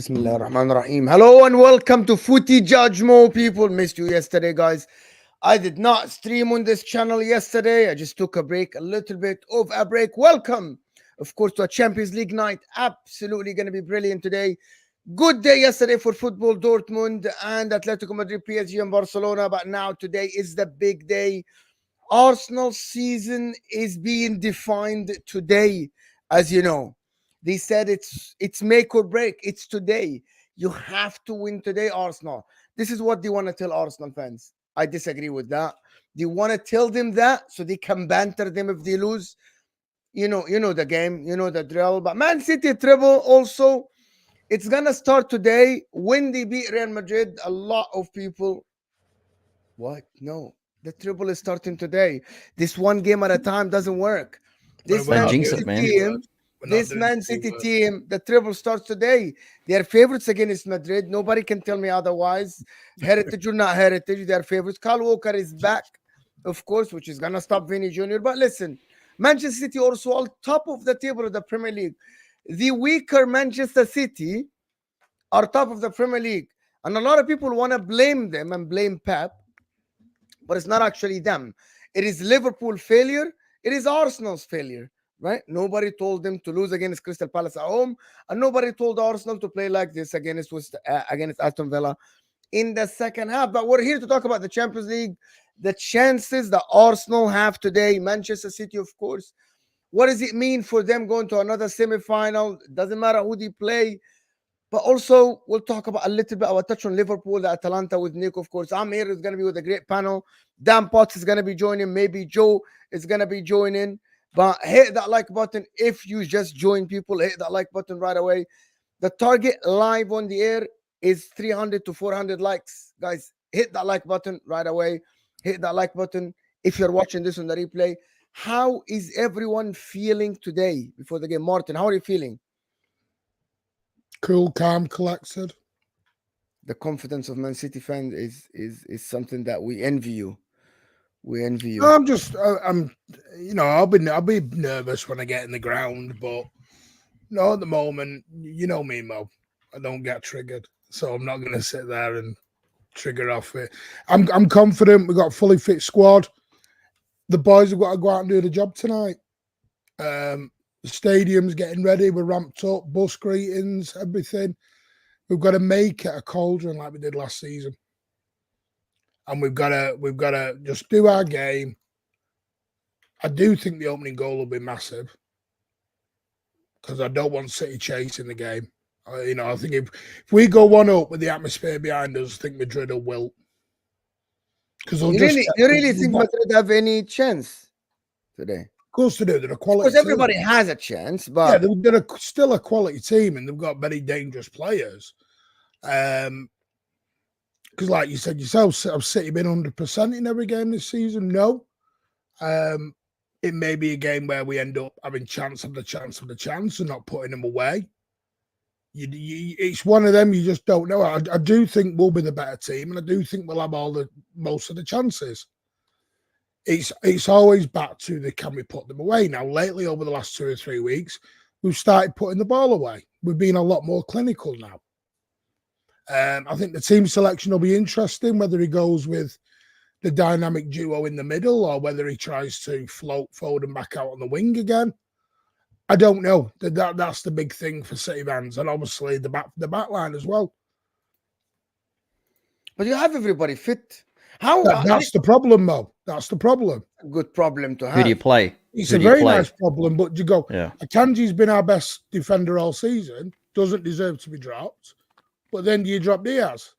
Bismillah ar-Rahman ar-Rahim. Hello and welcome to Footy Judgmo. People, missed you yesterday, guys. I did not stream on this channel yesterday. I just took a break, a little bit of a break. Welcome, of course, to a Champions League night. Absolutely going to be brilliant today. Good day yesterday for football, Dortmund and Atletico Madrid, PSG and Barcelona. But now today is the big day. Arsenal's season is being defined today, as you know. They said it's make or break. It's today. You have to win today, Arsenal. This is what they want to tell Arsenal fans. I disagree with that. They want to tell them that so they can banter them if they lose. You know the game, you know the drill. But Man City treble also, it's gonna start today. When they beat Real Madrid, a lot of people. What? No, the treble is starting today. This one game at a time doesn't work. This Man City team. This Man City team, the treble starts today. They are favorites against Madrid. Nobody can tell me otherwise. Heritage or not heritage, they are favorites. Kyle Walker is back, of course, which is going to stop Vinny Jr. But listen, Manchester City also on top of the table of the Premier League. The weaker Manchester City are top of the Premier League. And a lot of people want to blame them and blame Pep, but it's not actually them. It is Liverpool failure. It is Arsenal's failure. Right? Nobody told them to lose against Crystal Palace at home, and nobody told Arsenal to play like this against Aston Villa in the second half. But we're here to talk about the Champions League, the chances that Arsenal have today, Manchester City, of course. What does it mean for them going to another semi-final? Doesn't matter who they play. But also, we'll talk about a little bit. I will touch on Liverpool, the Atalanta with Nick, of course. I'm here. It's going to be with a great panel. Dan Potts is going to be joining. Maybe Joe is going to be joining. But hit that like button if you just join, people. Hit that like button right away. The target live on the air is 300 to 400 likes. Guys, hit that like button right away. Hit that like button if you're watching this on the replay. How is everyone feeling today before the game? Martin, how are you feeling? Cool, calm, collected. The confidence of Man City fans is something that we envy you. We envy you. I'm I'll be nervous when I get in the ground, but no, at the moment, you know me, Mo. I don't get triggered, so I'm not going to sit there and trigger off it. I'm confident. We've got a fully fit squad. The boys have got to go out and do the job tonight. The stadium's getting ready. We're ramped up. Bus greetings, everything. We've got to make it a cauldron like we did last season. And we've got to just do our game. I do think the opening goal will be massive because I don't want City chasing the game. I think if we go 1-up with the atmosphere behind us, I think Madrid will wilt. Because you really think Madrid have any chance today? Of course they do. They're a quality. Because everybody has a chance, but yeah, they're still a quality team, and they've got very dangerous players. Because like you said yourself, have City been 100% in every game this season? No. It may be a game where we end up having chance of the chance and not putting them away. It's one of them you just don't know. I do think we'll be the better team, and I do think we'll have most of the chances. It's always back to can we put them away? Now, lately, over the last 2 or 3 weeks, we've started putting the ball away. We've been a lot more clinical now. I think the team selection will be interesting, whether he goes with the dynamic duo in the middle or whether he tries to float Foden back out on the wing again. I don't know. That's the big thing for City fans, and obviously the back line as well. But you have everybody fit. That's the problem, Mo. That's the problem. A good problem to have. Who do you play? It's a very nice problem, but you go, Akanji's been our best defender all season, doesn't deserve to be dropped. But then do you drop Diaz?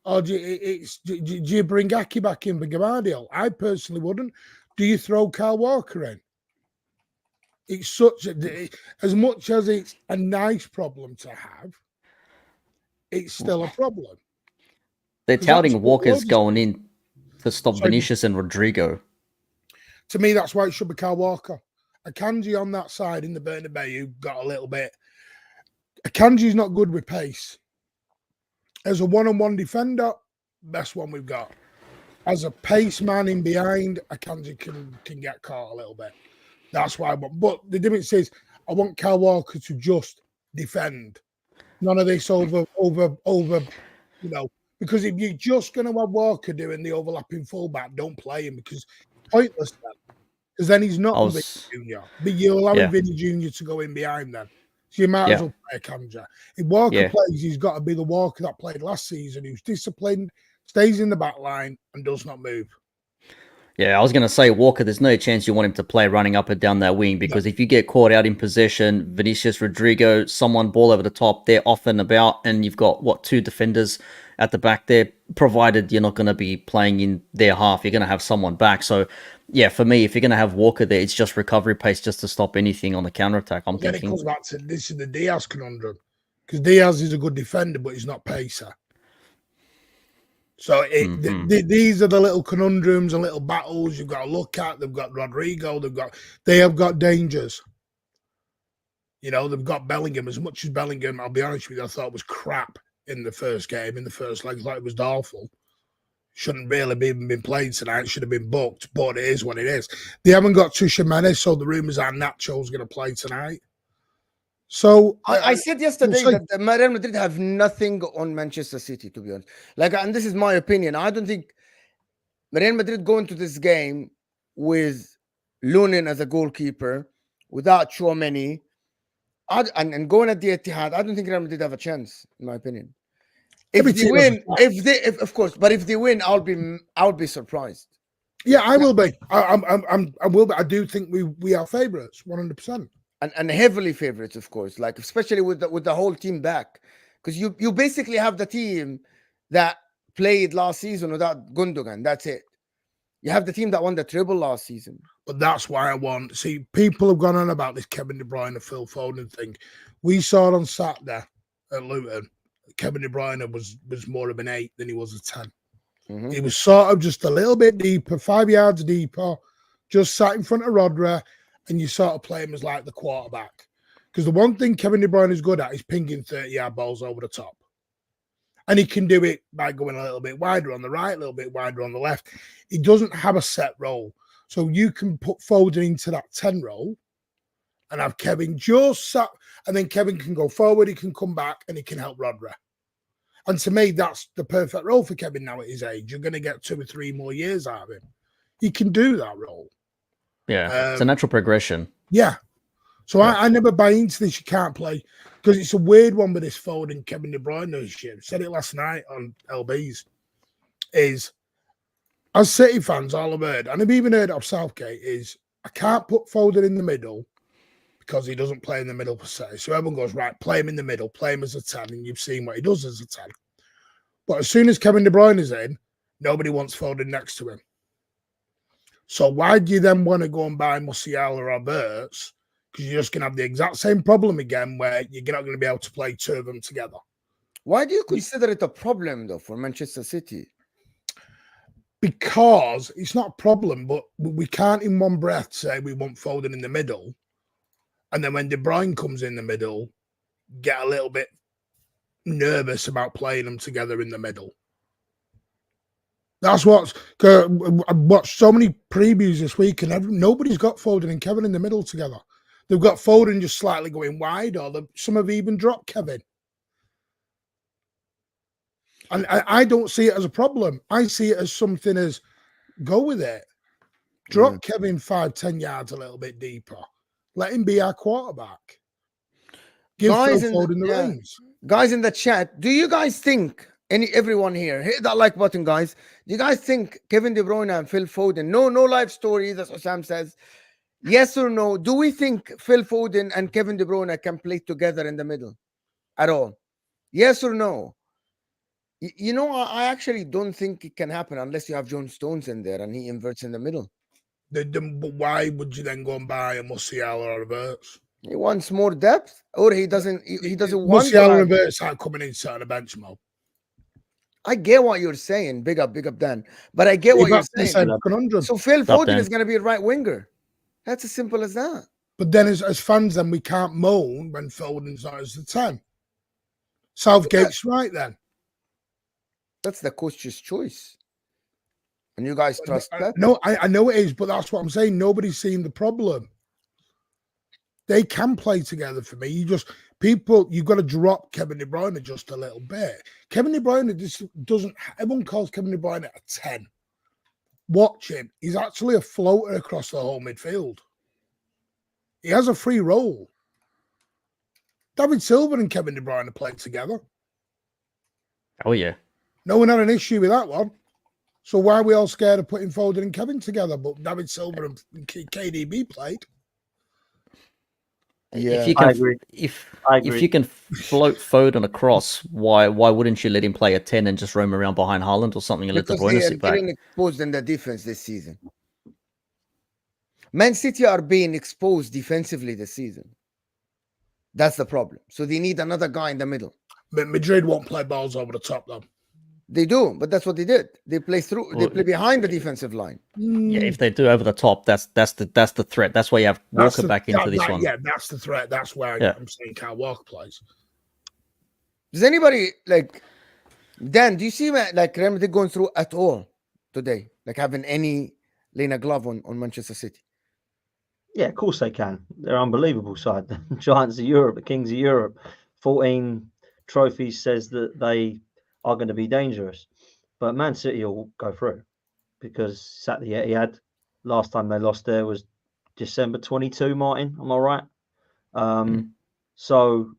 Or do you bring Aki back in for Gamardiel? I personally wouldn't. Do you throw Kyle Walker in? It's as much as it's a nice problem to have, it's still a problem. They're touting Walker's going in to stop Vinicius and Rodrigo. To me, that's why it should be Kyle Walker. Akanji on that side in the Bernabeu got a little bit. Akanji's not good with pace. As a one-on-one defender, best one we've got. As a pace man in behind, Akanji can get caught a little bit. That's why I want. But the difference is, I want Kyle Walker to just defend. None of this over, you know, because if you're just going to have Walker doing the overlapping fullback, don't play him because it's pointless then. Because then he's not Vinny Jr. But you're allowing Vinny Jr. to go in behind then. So you might as well play a Kanja. If Walker plays, he's got to be the Walker that played last season, who's disciplined, stays in the back line, and does not move. Yeah, I was going to say, Walker, there's no chance you want him to play running up and down that wing because if you get caught out in possession, Vinicius, Rodrigo, someone ball over the top, they're off and about, and you've got, 2 defenders at the back there, provided you're not going to be playing in their half. You're going to have someone back. So, yeah, for me, if you're going to have Walker there, it's just recovery pace just to stop anything on the counter-attack, I'm thinking. Then it comes back to this is the Diaz conundrum because Diaz is a good defender, but he's not pacer. So these are the little conundrums and little battles you've got to look at. They've got Rodrigo. They have got dangers. You know, they've got Bellingham. As much as Bellingham, I'll be honest with you, I thought was crap in the first game, in the first leg. I thought it was awful. Shouldn't really even been played tonight. Should have been booked, but it is what it is. They haven't got Tuchel, so the rumours are Nacho's going to play tonight. So I said yesterday that Real Madrid have nothing on Manchester City, to be honest. And this is my opinion. I don't think Real Madrid go into this game with Lunin as a goalkeeper, without Tchouameni, and going at the Etihad. I don't think Real Madrid have a chance, in my opinion. If they win, of course, but if they win, I'll be surprised. Yeah, I will be. I will be. I do think we are favourites, 100%. And heavily favorites, of course, especially with the whole team back, because you basically have the team that played last season without Gundogan. That's it. You have the team that won the treble last season. But that's why I want. See, people have gone on about this Kevin De Bruyne, Phil Foden thing. We saw it on Saturday at Luton. Kevin De Bruyne was more of an 8 than he was a 10. Mm-hmm. He was sort of just a little bit deeper, 5 yards deeper, just sat in front of Rodri. And you sort of play him as like the quarterback. Because the one thing Kevin De Bruyne is good at is pinging 30-yard balls over the top. And he can do it by going a little bit wider on the right, a little bit wider on the left. He doesn't have a set role. So you can put Foden into that 10 role and have Kevin just sat, and then Kevin can go forward, he can come back, and he can help Rodri. And to me, that's the perfect role for Kevin now at his age. You're going to get 2 or 3 more years out of him. He can do that role. Yeah, it's a natural progression. Yeah. So I never buy into this. You can't play because it's a weird one with this Foden, Kevin De Bruyne shit. Said it last night on LB's. Is as City fans, all I've heard, and I've even heard of Southgate, is I can't put Foden in the middle because he doesn't play in the middle per se. So everyone goes, right, play him in the middle, play him as a 10, and you've seen what he does as a 10. But as soon as Kevin De Bruyne is in, nobody wants Foden next to him. So why do you then want to go and buy Musiala or Roberts? Because you're just going to have the exact same problem again where you're not going to be able to play 2 of them together. Why do you consider it a problem, though, for Manchester City? Because it's not a problem, but we can't in one breath say we want Foden in the middle. And then when De Bruyne comes in the middle, get a little bit nervous about playing them together in the middle. That's what I watched so many previews this week, and nobody's got Foden and Kevin in the middle together. They've got Foden just slightly going wide, or some have even dropped Kevin. And I don't see it as a problem. I see it as something as go with it. Drop Kevin 5-10 yards a little bit deeper. Let him be our quarterback. Give Phil Foden the reins. Guys in the chat, do you guys think? Everyone here, hit that like button, guys. Do you guys think Kevin De Bruyne and Phil Foden, no life story, that's what Sam says, yes or no, do we think Phil Foden and Kevin De Bruyne can play together in the middle at all? Yes or no? You know, I actually don't think it can happen unless you have John Stones in there and he inverts in the middle. But why would you then go and buy a Musiala or a Roberts? He wants more depth, or he doesn't want Musiala and Roberts aren't coming in on a bench, Mo. I get what you're saying. Big up, Dan. But I get what you're saying. So Phil Foden is going to be a right winger. That's as simple as that. But then as fans, then we can't moan when Foden's not as the 10. Southgate's right then. That's the coach's choice. And you guys trust that? No, I know it is, but that's what I'm saying. Nobody's seen the problem. They can play together for me. you've got to drop Kevin De Bruyne just a little bit. Kevin De Bruyne just doesn't. Everyone calls Kevin De Bruyne a 10. Watch him. He's actually a floater across the whole midfield. He has a free role. David Silva and Kevin De Bruyne played together. Oh, yeah. No one had an issue with that one. So why are we all scared of putting Foden and Kevin together? But David Silva and KDB played. Yeah, If you can, I agree. If you can float Foden across, why wouldn't you let him play a 10 and just roam around behind Haaland or something and let De because Bruyne they are sit back? getting exposed in the defense this season. Man City are being exposed defensively this season. That's the problem. So they need another guy in the middle. But Madrid won't play balls over the top, though. They do, but that's what they did. They play through. They play behind the defensive line. Yeah, if they do over the top, that's the threat. That's why you have Walker back into this one. Yeah, that's the threat. That's where I'm saying Kyle Walker plays. Does anybody like Dan? Do you see like Real Madrid going through at all today? Like having any laying a glove on Manchester City? Yeah, of course they can. They're unbelievable side. The Giants of Europe, the Kings of Europe. 14 trophies says that they are going to be dangerous. But Man City will go through because it's at the Etihad. Last time they lost there was December 22, Martin. Am I right? So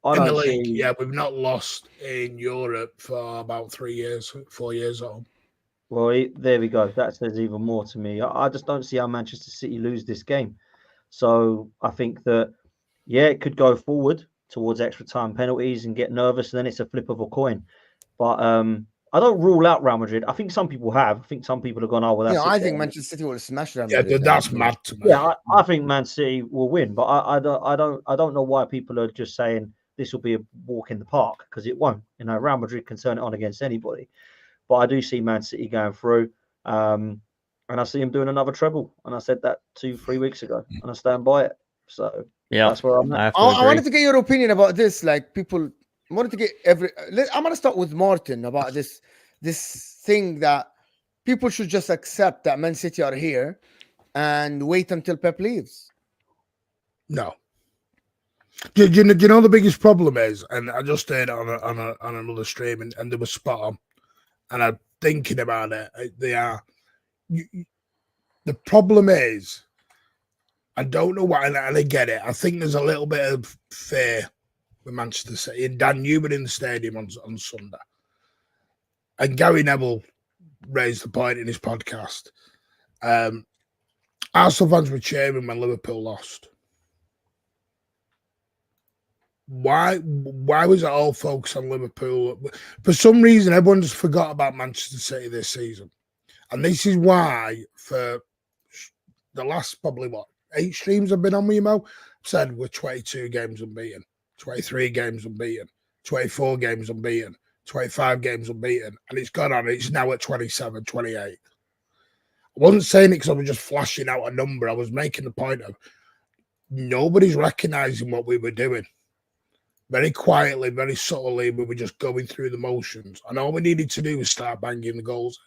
I In don't the league, see... yeah, we've not lost in Europe for about 4 years old. Well, there we go. That says even more to me. I just don't see how Manchester City lose this game. So I think that, yeah, it could go forward towards extra time penalties and get nervous, and then it's a flip of a coin. But I don't rule out Real Madrid. I think some people have. I think some people have gone, oh, well, that's I think Manchester City will smash Real Madrid. Yeah, that's mad to me. Yeah, I think Man City will win, but I don't know why people are just saying this will be a walk in the park, because it won't. You know, Real Madrid can turn it on against anybody. But I do see Man City going through, and I see him doing another treble. And I said that 2-3 weeks ago, and I stand by it. So yeah, that's where I'm at. I wanted to get your opinion about this. Like people wanted to get I'm gonna start with Martin about this thing that people should just accept that Man City are here and wait until Pep leaves. No. Do you know the biggest problem is, and I just heard it on another stream, and they were spot on. And I'm thinking about it. They are. The problem is, I don't know why, and I get it. I think there's a little bit of fear with Manchester City. And Dan, you were in the stadium on Sunday. And Gary Neville raised the point in his podcast. Arsenal fans were cheering when Liverpool lost. Why was it all focused on Liverpool? For some reason, everyone just forgot about Manchester City this season. And this is why, for the last probably, 8 streams I've been on with you, Mo, I've said we're 22 games unbeaten, 23 games unbeaten, 24 games unbeaten, 25 games unbeaten. And it's gone on. It's now at 27, 28. I wasn't saying it because I was just flashing out a number. I was making the point of nobody's recognising what we were doing. Very quietly, very subtly, we were just going through the motions. And all we needed to do was start banging the goals.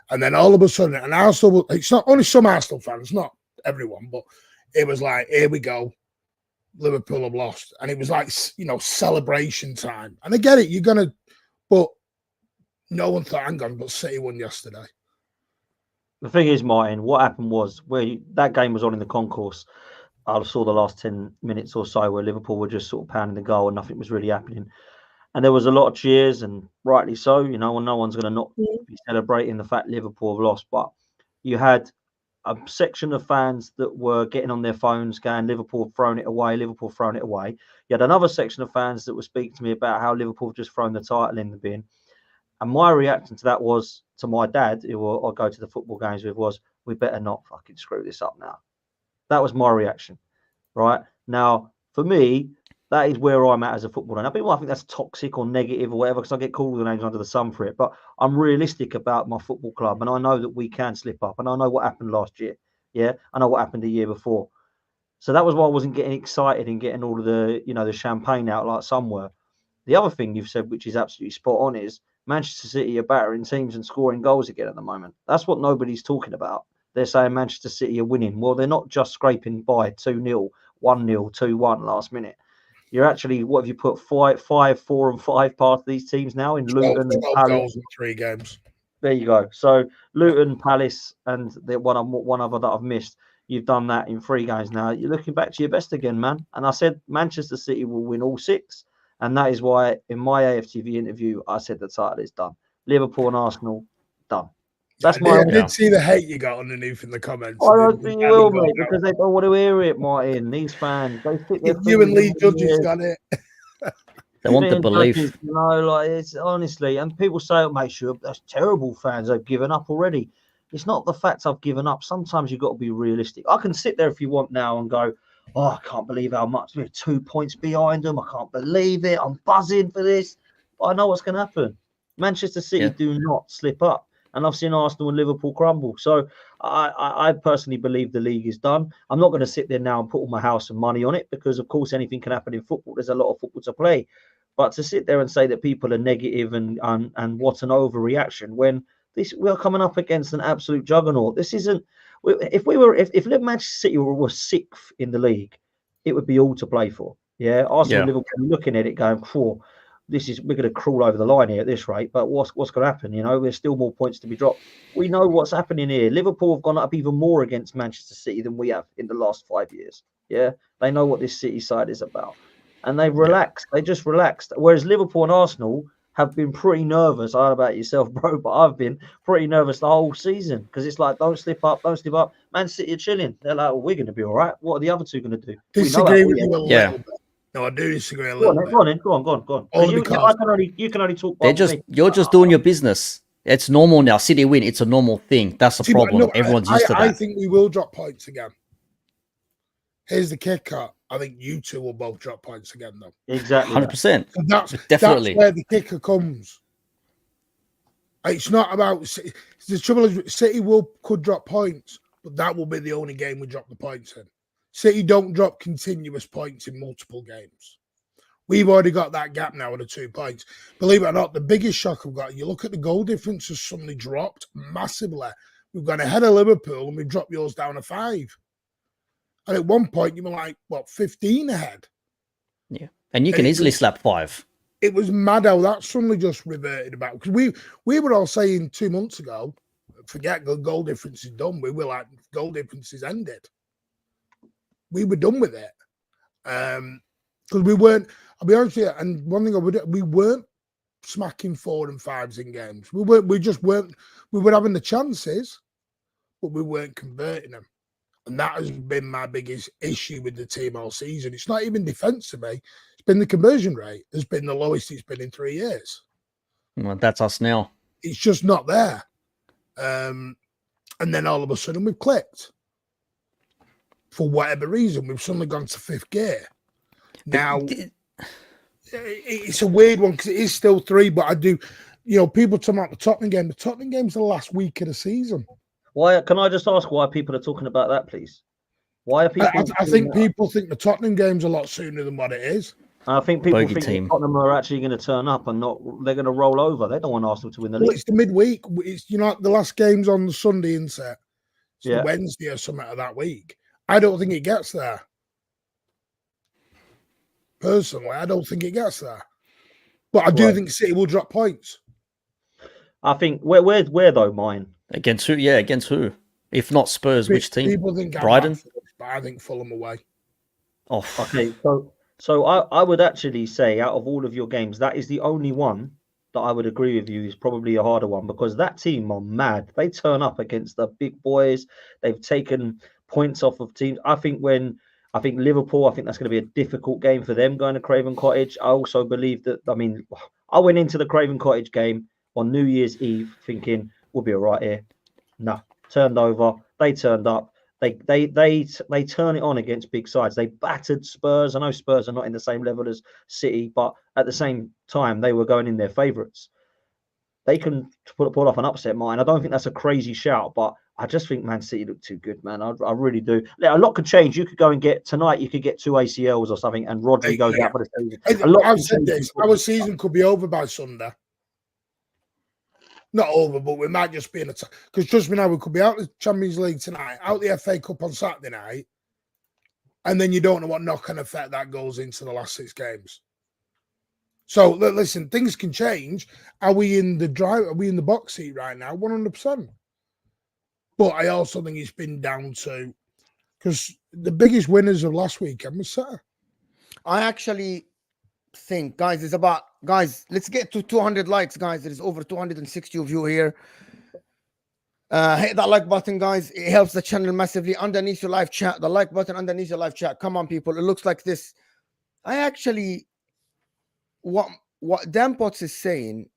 And then all of a sudden, and Arsenal, it's not only some Arsenal fans, not everyone, but it was like, here we go. Liverpool have lost. And it was like, celebration time. And I get it, but no one thought, hang on, but City won yesterday. The thing is, Martin, what happened was that game was on in the concourse. I saw the last 10 minutes or so where Liverpool were just sort of pounding the goal and nothing was really happening. And there was a lot of cheers, and rightly so, and no one's going to not be celebrating the fact Liverpool have lost. But you had a section of fans that were getting on their phones going, Liverpool have thrown it away, Liverpool have thrown it away. You had another section of fans that were speaking to me about how Liverpool have just thrown the title in the bin. And my reaction to that was, to my dad, who I go to the football games with, was, we better not fucking screw this up now. That was my reaction, right? Now, for me, that is where I'm at as a footballer. Now, people might think that's toxic or negative or whatever, because I get called all the names under the sun for it. But I'm realistic about my football club, and I know that we can slip up. And I know what happened last year. Yeah, I know what happened the year before. So that was why I wasn't getting excited and getting all of the, the champagne out like some were. The other thing you've said, which is absolutely spot on, is Manchester City are battering teams and scoring goals again at the moment. That's what nobody's talking about. They're saying Manchester City are winning. Well, they're not just scraping by 2-0, 1-0, 2-1 last minute. You're actually, what have you put, 5, 4, and 5 past these teams now in Luton and 12 Palace? goals in 3 games. There you go. So Luton, Palace, and the one other that I've missed. You've done that in 3 games now. You're looking back to your best again, man. And I said Manchester City will win all 6. And that is why in my AFTV interview, I said the title is done. Liverpool and Arsenal, done. That's I did see the hate you got underneath in the comments. I don't think you will, mate, because they don't want to hear it, Martin. These fans, they think you and Lee Judges got it. They want the belief. Judges, you know, like it's honestly, and people say, "Oh, mate, sure, that's terrible." Fans, they've given up already. It's not the fact I've given up. Sometimes you've got to be realistic. I can sit there if you want now and go, "Oh, I can't believe how much we're 2 points behind them. I can't believe it. I'm buzzing for this." But I know what's going to happen. Manchester City do not slip up. And I've seen Arsenal and Liverpool crumble. So I personally believe the league is done. I'm not going to sit there now and put all my house and money on it because, of course, anything can happen in football. There's a lot of football to play. But to sit there and say that people are negative and what an overreaction when we're coming up against an absolute juggernaut. This isn't. If Manchester City were 6th in the league, it would be all to play for. Yeah, Arsenal and Liverpool looking at it going, we're going to crawl over the line here at this rate, but what's going to happen? You know, there's still more points to be dropped. We know what's happening here. Liverpool have gone up even more against Manchester City than we have in the last 5 years. Yeah, they know what this City side is about, and they've relaxed. They just relaxed. Whereas Liverpool and Arsenal have been pretty nervous. I don't know about yourself, bro, but I've been pretty nervous the whole season because it's like, don't slip up, don't slip up. Man City are chilling. They're like, well, we're going to be all right. What are the other two going to do? Disagree with you a little bit. No, I do disagree a little bit. Go on. You can only talk. You're just doing your business. It's normal now. City win. It's a normal thing. That's the problem. No, Everyone's used to that. I think we will drop points again. Here's the kicker. I think you two will both drop points again, though. Exactly. 100%. Definitely. That's where the kicker comes. It's not about the trouble is City could drop points, but that will be the only game we drop the points in. City don't drop continuous points in multiple games. We've already got that gap now of the 2 points. Believe it or not, the biggest shock I've got, you look at the goal difference has suddenly dropped massively. We've gone ahead of Liverpool and we've dropped yours down to 5. And at one point, you were like, 15 ahead? Yeah. And you can easily slap 5. It was mad how that suddenly just reverted about. Because we were all saying 2 months ago, forget goal difference is done. We were like, goal difference is ended. We were done with it. Because we weren't, I'll be honest with you, and one thing we weren't smacking 4 and 5s in games. We were having the chances, but we weren't converting them. And that has been my biggest issue with the team all season. It's not even defensively. It's been the conversion rate. It's been the lowest it's been in 3 years. Well, that's us now. It's just not there. And then all of a sudden we've clicked. For whatever reason, we've suddenly gone to 5th gear. Now, it's a weird one because it is still 3, but I do, people talking about the Tottenham game. The Tottenham game's the last week of the season. Why? Can I just ask why people are talking about that, please? Why are people? I think people think the Tottenham game's a lot sooner than what it is. I think people think Tottenham are actually going to turn up and they're going to roll over. They don't want Arsenal to win the league. It's the midweek. It's the last game's on the Sunday inset. It's the Wednesday or something of that week. I don't think it gets there. Personally, I don't think it gets there. But I do think City will drop points. I think where though, mine? Against who? Yeah, against who? If not Spurs, which team? People think Brighton? But I think Fulham away. Oh, okay. So I would actually say out of all of your games, that is the only one that I would agree with you is probably a harder one because that team are mad. They turn up against the big boys. They've taken points off of teams. I think Liverpool, I think that's going to be a difficult game for them going to Craven Cottage. I also believe that, I went into the Craven Cottage game on New Year's Eve thinking we'll be all right here. No, turned over. They turned up. They turn it on against big sides. They battered Spurs. I know Spurs are not in the same level as City, but at the same time, they were going in their favourites. They can pull off an upset, mine. I don't think that's a crazy shout, but I just think Man City look too good, man. I really do. A lot could change. You could go and get tonight. You could get 2 ACLs or something, and Rodri goes out for the season. I've said this. Our season could be over by Sunday. Not over, but we might just be in a because trust me now, we could be out of the Champions League tonight, out the FA Cup on Saturday night, and then you don't know what knock-on effect that goes into the last 6 games. So listen, things can change. Are we in the drive? Are we in the box seat right now? 100%. But I also think it's been down to, because the biggest winners of last weekend was City. I actually think, guys, let's get to 200 likes, guys. There's over 260 of you here. Hit that like button, guys. It helps the channel massively. Underneath your live chat, the like button underneath your live chat. Come on, people. It looks like this. I actually, what Dan Potts is saying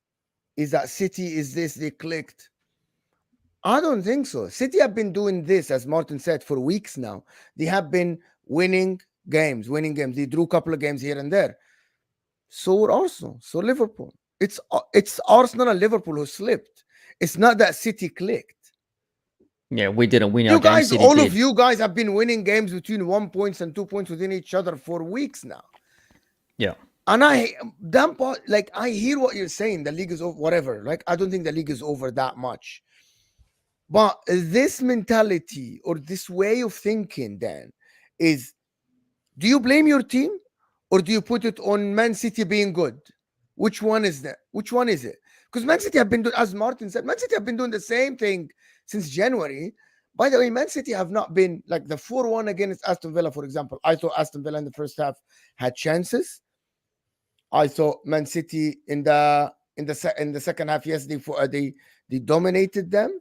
is that City is this, they clicked. I don't think so. City have been doing this, as Martin said, for weeks now. They have been winning games. They drew a couple of games here and there. So were Arsenal. So Liverpool. It's Arsenal and Liverpool who slipped. It's not that City clicked. Yeah, we didn't win our You game. guys, City all did. of you guys have been winning games between 1 point and 2 points within each other for weeks now. Yeah. And I hear what you're saying. The league is over, whatever. Like, I don't think the league is over that much. But this mentality or this way of thinking, Dan, is, do you blame your team or do you put it on Man City being good? Which one is that? Which one is it? Because Man City have been doing, as Martin said, Man City have been doing the same thing since January. By the way, Man City have not been, like the 4-1 against Aston Villa, for example. I thought Aston Villa in the first half had chances. I thought Man City in the second half, yes, they dominated them.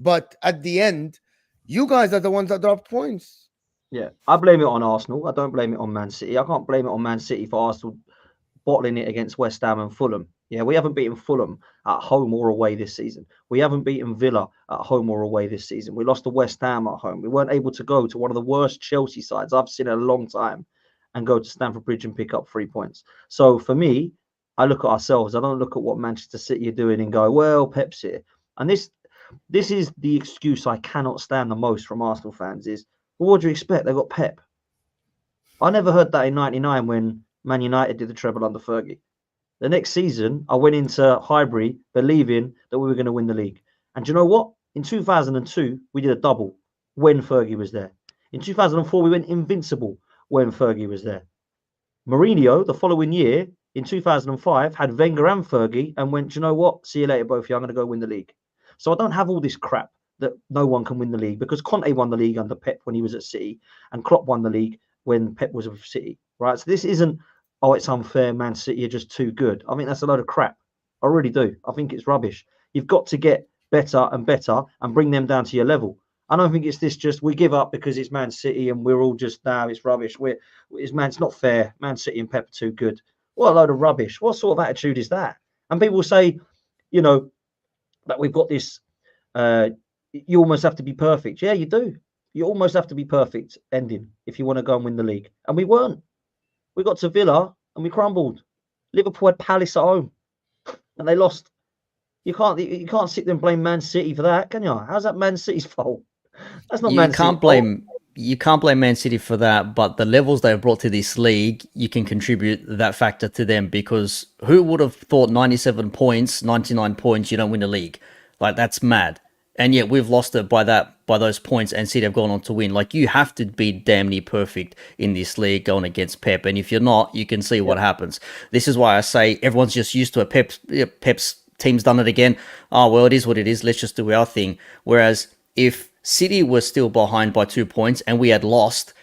But at the end, you guys are the ones that dropped points. Yeah, I blame it on Arsenal. I don't blame it on Man City. I can't blame it on Man City for Arsenal bottling it against West Ham and Fulham. Yeah, we haven't beaten Fulham at home or away this season. We haven't beaten Villa at home or away this season. We lost to West Ham at home. We weren't able to go to one of the worst Chelsea sides I've seen in a long time and go to Stamford Bridge and pick up 3 points. So for me, I look at ourselves. I don't look at what Manchester City are doing and go, well, Pep's here. And this is the excuse I cannot stand the most from Arsenal fans is, well, what do you expect? They got Pep. I never heard that in '99 when Man United did the treble under Fergie. The next season, I went into Highbury believing that we were going to win the league. And do you know what? In 2002, we did a double when Fergie was there. In 2004, we went invincible when Fergie was there. Mourinho, the following year, in 2005, had Wenger and Fergie and went, do you know what? See you later, both of you. I'm going to go win the league. So I don't have all this crap that no one can win the league, because Conte won the league under Pep when he was at City and Klopp won the league when Pep was with City, right? So this isn't, oh, it's unfair, Man City are just too good. I think that's a load of crap. I really do. I think it's rubbish. You've got to get better and better and bring them down to your level. I don't think it's this just we give up because it's Man City and we're all just, now it's rubbish. It's not fair. Man City and Pep are too good. What a load of rubbish. What sort of attitude is that? And people say, you know, that we've got this, you almost have to be perfect. Yeah, you do. You almost have to be perfect ending if you want to go and win the league. And we weren't. We got to Villa and we crumbled. Liverpool had Palace at home and they lost. You can't sit there and blame Man City for that, can you? How's that Man City's fault? That's not Man City's fault. You can't blame Man City for that, but the levels they've brought to this league, you can contribute that factor to them, because who would have thought 97 points, 99 points, you don't win the league? Like, that's mad. And yet we've lost it by those points, and City have gone on to win. Like, you have to be damn near perfect in this league going against Pep. And if you're not, you can see what happens. This is why I say everyone's just used to it. Pep's team's done it again. Oh, well, it is what it is. Let's just do our thing. Whereas if City was still behind by 2 points and we had lost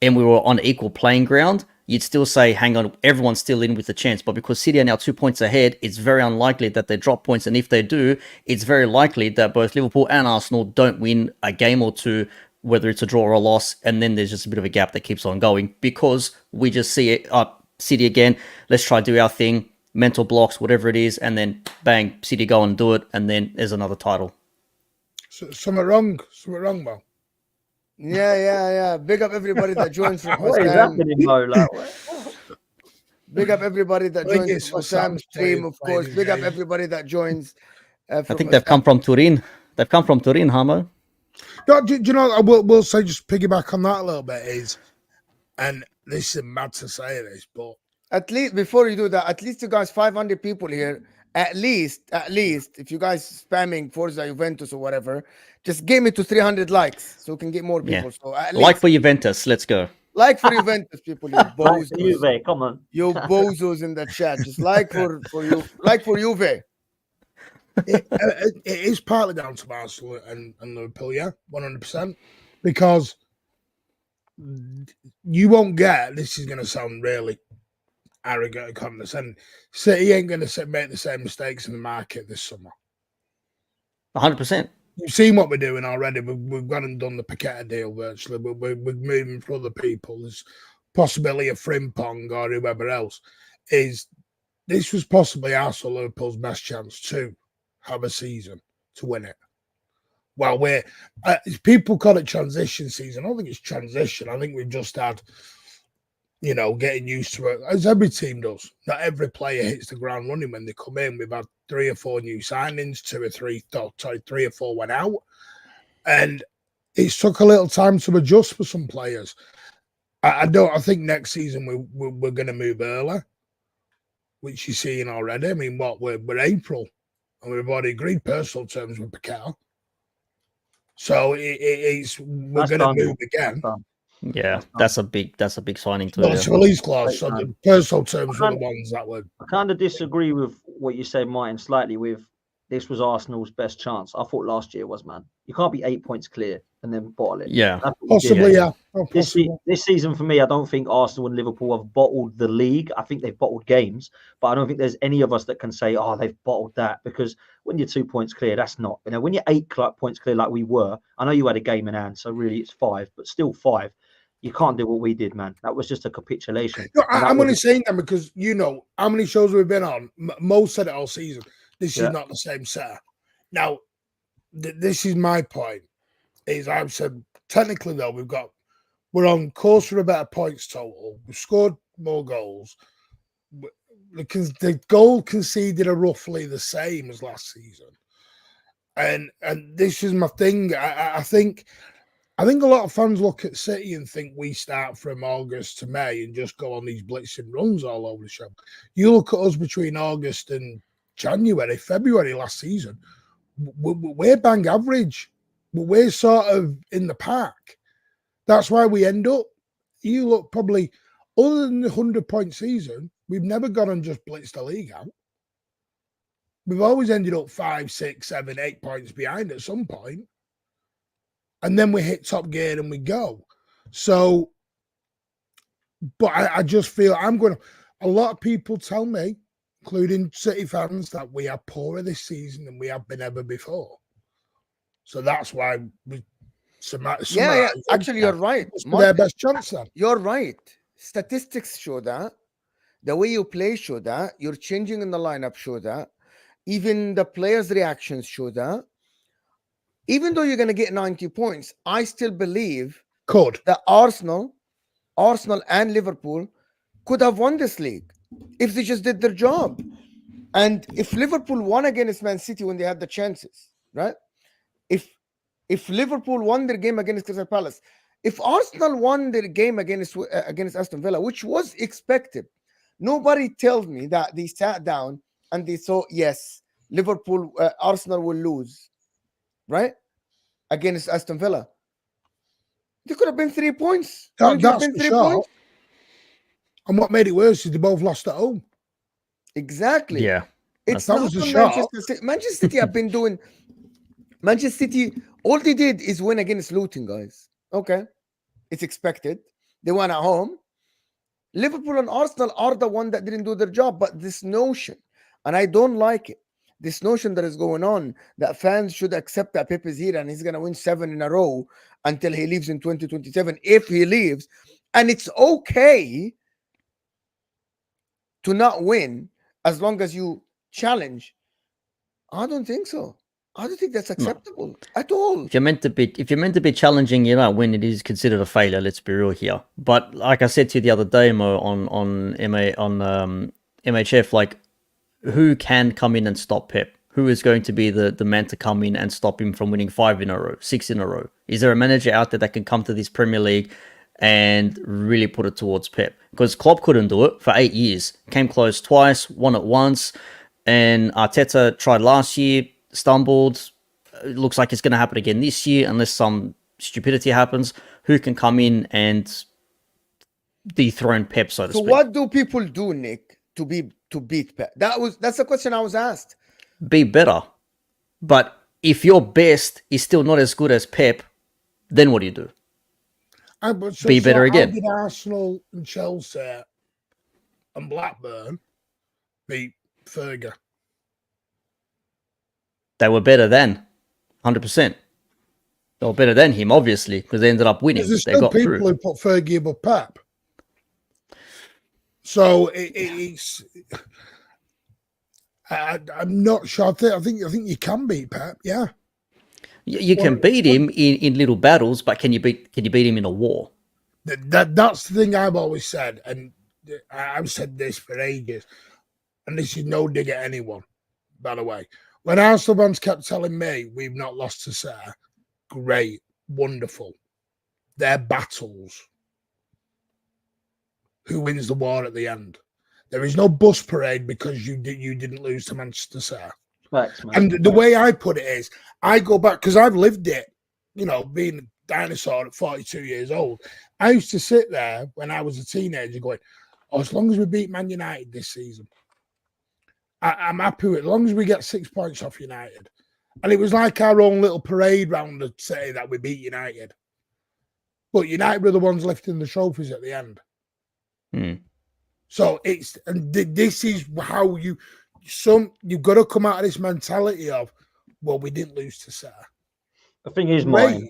and we were on equal playing ground, you'd still say, hang on, everyone's still in with a chance. But because City are now 2 points ahead, it's very unlikely that they drop points. And if they do, it's very likely that both Liverpool and Arsenal don't win a game or two, whether it's a draw or a loss. And then there's just a bit of a gap that keeps on going, because we just see it up City again. Let's try to do our thing, mental blocks, whatever it is. And then bang, City go and do it. And then there's another title. Something wrong, Mo. Yeah. Big up everybody that joins from What is happening, Mo? Like, big up everybody that joins from Sam's stream, of course. Big up everybody that joins. I think they've come from Turin. They've come from Turin, Hamo. No, do you know, I will say, just piggyback on that a little bit, is, and this is mad to say this, but at least, before you do that, at least you guys, 500 people here. At least, if you guys spamming Forza Juventus or whatever, just give me to 300 likes so we can get more people. Yeah. So at Like least, for Juventus, let's go. Like for Juventus, people, you Like for bozos. Juve, come on. You bozos in the chat. Just like for you, like for Juve. It is partly down to Arsenal and Liverpool, yeah, 100%. Because you won't get, this is going to sound really arrogant and condescending, City ain't going to make the same mistakes in the market this summer. 100%. You've seen what we're doing already. We've gone and done the Paqueta deal virtually. We're moving for other people. There's possibility of Frimpong or whoever else. This was possibly Arsenal Liverpool's best chance to have a season to win it. Well, people call it transition season. I don't think it's transition. I think we've just had, getting used to it, as every team does. Not every player hits the ground running when they come in. We've had 3 or 4 new signings, 3 or 4 went out. And it's took a little time to adjust for some players. I think next season we're going to move early, which you're seeing already. I mean, we're April, and we've already agreed personal terms with Paqueta. So we're going to move again. Yeah, that's a big signing too. Well, it's a release clause, so the personal terms were the ones that were. I kind of disagree with what you said, Martin, slightly. With this was Arsenal's best chance. I thought last year was, man. You can't be 8 points clear and then bottle it. Yeah, possibly, yeah. Oh, this season for me, I don't think Arsenal and Liverpool have bottled the league. I think they've bottled games, but I don't think there's any of us that can say, "Oh, they've bottled that." Because when you're 2 points clear, that's not. When you're 8 points clear, like we were. I know you had a game in hand, so really it's 5, but still 5. You can't do what we did, man. That was just a capitulation. No, I'm only saying that because how many shows we've been on. Mo said it all season. This is not the same set. Now, this is my point. Is I've said technically though we're on course for a better points total. We've scored more goals because the goal conceded are roughly the same as last season. And this is my thing. I think a lot of fans look at City and think we start from August to May and just go on these blitzing runs all over the show. You look at us between August and January, February last season, we're bang average. We're sort of in the pack. That's why we end up. You look probably, other than the 100-point season, we've never gone and just blitzed the league out. We've always ended up 5, 6, 7, 8 points behind at some point. And then we hit top gear and we go. So, but I just feel a lot of people tell me, including City fans, that we are poorer this season than we have been ever before. So that's why we. Yeah. Actually, you're right. Their best chance then. You're right. Statistics show that. The way you play show that. You're changing in the lineup show that. Even the players' reactions show that. Even though you're going to get 90 points, I still believe that Arsenal and Liverpool could have won this league if they just did their job. And if Liverpool won against Man City when they had the chances, right? If Liverpool won their game against Crystal Palace, if Arsenal won their game against Aston Villa, which was expected, nobody tells me that they sat down and they thought, yes, Arsenal will lose, right? Against Aston Villa. They could have been 3 points. That's the shot. And what made it worse is they both lost at home. Exactly. Yeah. It's not was the shot. Manchester City have been doing. Manchester City, all they did is win against Luton, guys. Okay. It's expected. They won at home. Liverpool and Arsenal are the one that didn't do their job. But this notion, and I don't like it, this notion that is going on, that fans should accept that Pep is here and he's going to win 7 in a row until he leaves in 2027, if he leaves. And it's okay to not win as long as you challenge. I don't think so. I don't think that's acceptable at all. If you're meant to be challenging, when it is considered a failure. Let's be real here. But like I said to you the other day, Mo, on MHF, like, who can come in and stop Pep? Who is going to be the man to come in and stop him from winning 5 in a row, 6 in a row? Is there a manager out there that can come to this Premier League and really put it towards Pep? Because Klopp couldn't do it for 8 years. Came close twice, won it once. And Arteta tried last year, stumbled. It looks like it's going to happen again this year unless some stupidity happens. Who can come in and dethrone Pep, so to So speak. what do people do, Nick, to beat Pep? That's the question I was asked. Be better. But if your best is still not as good as Pep, then what do you do? Be better again. How did Arsenal and Chelsea and Blackburn beat Fergie? They were better than 100%. They were better than him, obviously, because they ended up winning. There's They still got people through. who put Fergie above Pep. So it's. I'm not sure. I think you can beat Pep. Yeah, You can beat him in little battles, but can you beat him in a war? That's the thing I've always said, and I've said this for ages. And this is no dig at anyone, by the way. When Arsenal fans kept telling me we've not lost to City, great, wonderful. They're battles. Who wins the war at the end? There is no bus parade because you didn't lose to Manchester City. Facts, man. And the way I put it is, I go back because I've lived it. You know, being a dinosaur at 42 years old, I used to sit there when I was a teenager going, "Oh, as long as we beat Man United this season, I'm happy with it. As long as we get 6 points off United." And it was like our own little parade round the city that we beat United. But United were the ones lifting the trophies at the end. So this is how you've got to come out of this mentality of, well, we didn't lose to City. The thing is, Martin,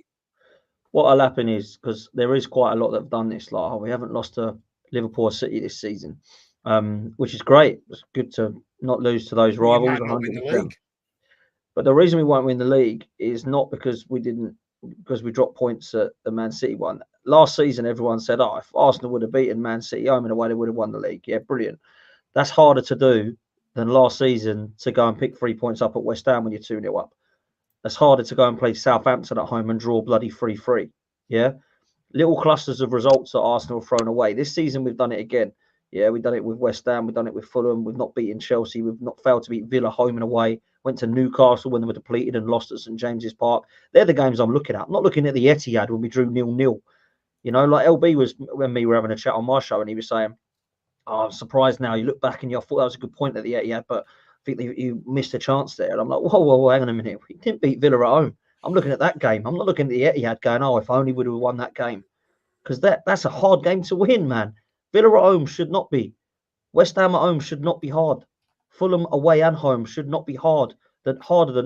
what will happen is, because there is quite a lot that have done this, like, we haven't lost to Liverpool or City this season, which is great. It's good to not lose to those rivals. 100%. But the reason we won't win the league is not because we dropped points at the Man City one. Last season, everyone said, "Oh, if Arsenal would have beaten Man City home and away, they would have won the league." Yeah, brilliant. That's harder to do than last season to go and pick 3 points up at West Ham when you're 2-0 up. That's harder to go and play Southampton at home and draw bloody 3-3. Yeah, little clusters of results that Arsenal have thrown away. This season, we've done it again. Yeah, we've done it with West Ham. We've done it with Fulham. We've not beaten Chelsea. We've not failed to beat Villa home and away. Went to Newcastle when they were depleted and lost at St James's Park. They're the games I'm looking at. I'm not looking at the Etihad when we drew 0-0. You know, like LB was when we were having a chat on my show, and he was saying, "Oh, I'm surprised now. You look back and you thought that was a good point at the Etihad, but I think you missed a chance there." And I'm like, whoa, hang on a minute. We didn't beat Villa at home. I'm looking at that game. I'm not looking at the Etihad going, "Oh, if I only would have won that game," because that's a hard game to win, man. Villa at home should not be. West Ham at home should not be hard. Fulham away and home should not be harder than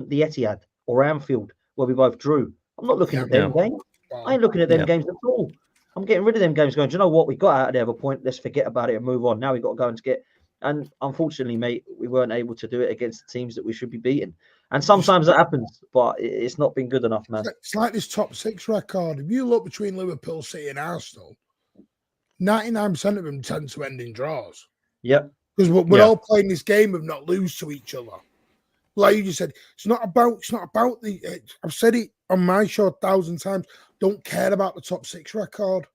the Etihad or Anfield, where we both drew. I'm not looking at them games. I ain't looking at them games at all. I'm getting rid of them games going, "Do you know what? We got out of there at a point. Let's forget about it and move on." Now we've got to go and get. And unfortunately, mate, we weren't able to do it against the teams that we should be beating. And sometimes that happens, but it's not been good enough, man. It's like this top 6 record. If you look between Liverpool, City and Arsenal, 99% of them tend to end in draws. Yep. Because we're all playing this game of not lose to each other. Like you just said, it's not about the. I've said it on my show 1,000 times. Don't care about the top 6 record.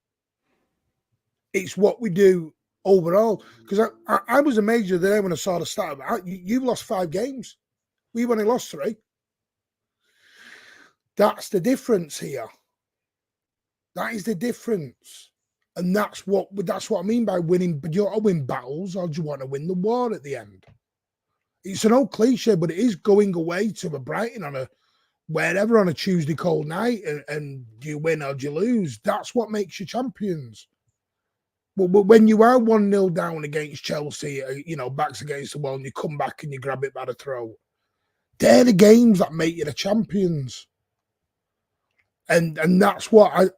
It's what we do overall. Because I was amazed the other day when I saw the start of it. You've lost 5 games. We've only lost 3. That's the difference here. That is the difference. And that's what I mean by winning. But you want to win battles, or do you want to win the war at the end? It's an old cliche, but it is going away to a Brighton on wherever on a Tuesday cold night, and do you win or do you lose? That's what makes you champions. But when you are 1-0 down against Chelsea, backs against the wall, and you come back and you grab it by the throat, they're the games that make you the champions. And that's what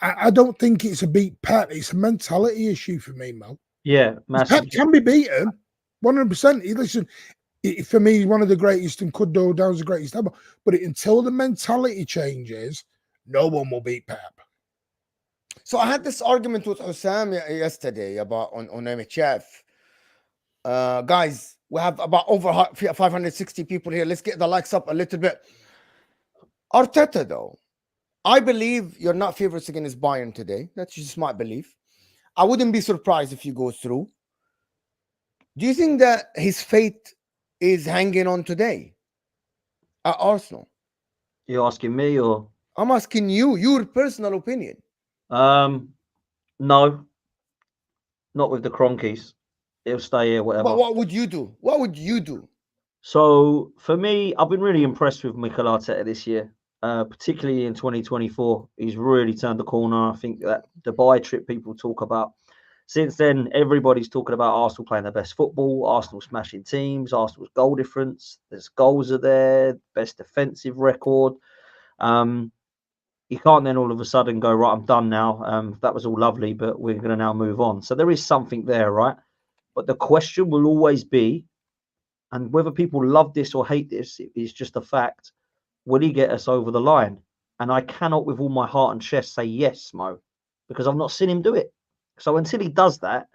I don't think it's a beat Pep. It's a mentality issue for me, Mel. Yeah, massive. Pep can be beaten, 100%. Listen, for me, he's one of the greatest and could go down as the greatest ever. But until the mentality changes, no one will beat Pep. So I had this argument with HUSAM yesterday about on MHF. Guys, we have about over 560 people here. Let's get the likes up a little bit. Arteta, though, I believe you're not favorites against Bayern today. That's just my belief. I wouldn't be surprised if you go through. Do you think that his fate is hanging on today at Arsenal? You're asking me, or I'm asking you, your personal opinion. No, not with the Cronkies. He'll stay here, whatever. But what would you do? What would you do? So for me, I've been really impressed with Mikel Arteta this year, particularly in 2024. He's really turned the corner. I think that Dubai trip people talk about. Since then, everybody's talking about Arsenal playing their best football, Arsenal smashing teams, Arsenal's goal difference. There's goals are there, best defensive record. You can't then all of a sudden go, right, I'm done now. That was all lovely, but we're going to now move on. So there is something there, right? But the question will always be, and whether people love this or hate this, is just a fact. Will he get us over the line? And I cannot with all my heart and chest say yes, Mo, because I've not seen him do it. So until he does that,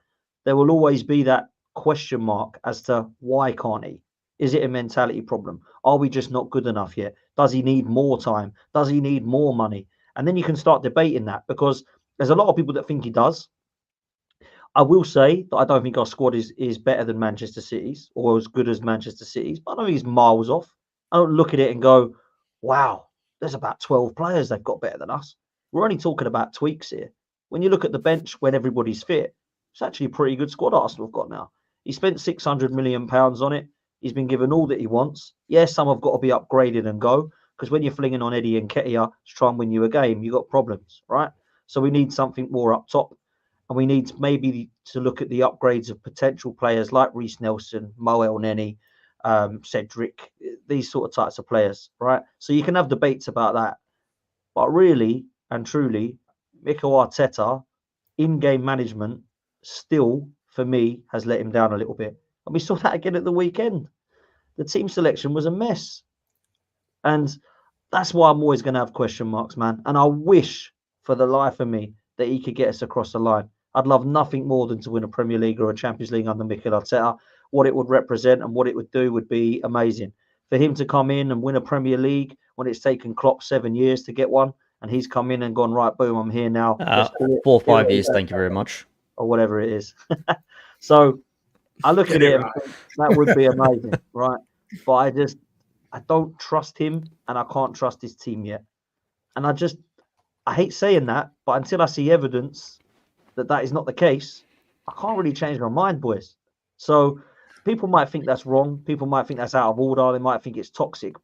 there will always be that question mark as to why can't he? Is it a mentality problem? Are we just not good enough yet? Does he need more time? Does he need more money? And then you can start debating that, because there's a lot of people that think he does. I will say that I don't think our squad is better than Manchester City's or as good as Manchester City's, but I don't think he's miles off. I don't look at it and go, wow, there's about 12 players they've got better than us. We're only talking about tweaks here. When you look at the bench when everybody's fit, it's actually a pretty good squad Arsenal have got now. He spent £600 million on it. He's been given all that he wants. Yes, some have got to be upgraded and go, because when you're flinging on Eddie and Nketiah to try and win you a game, you've got problems, right? So we need something more up top. And we need maybe to look at the upgrades of potential players like Reece Nelson, Mo Elneny, Cedric, these sort of types of players, right? So you can have debates about that. But really and truly, Mikel Arteta, in-game management, still, for me, has let him down a little bit. And we saw that again at the weekend. The team selection was a mess. And that's why I'm always going to have question marks, man. And I wish, for the life of me, that he could get us across the line. I'd love nothing more than to win a Premier League or a Champions League under Mikel Arteta. What it would represent and what it would do would be amazing. For him to come in and win a Premier League when it's taken Klopp 7 years to get one, and he's come in and gone, right, boom, I'm here now. 4 or 5 years, thank you very much. Or whatever it is. So I look at it and think that would be amazing, right? But I don't trust him, and I can't trust his team yet. And I hate saying that, but until I see evidence that is not the case, I can't really change my mind, boys. So people might think that's wrong. People might think that's out of order. They might think it's toxic,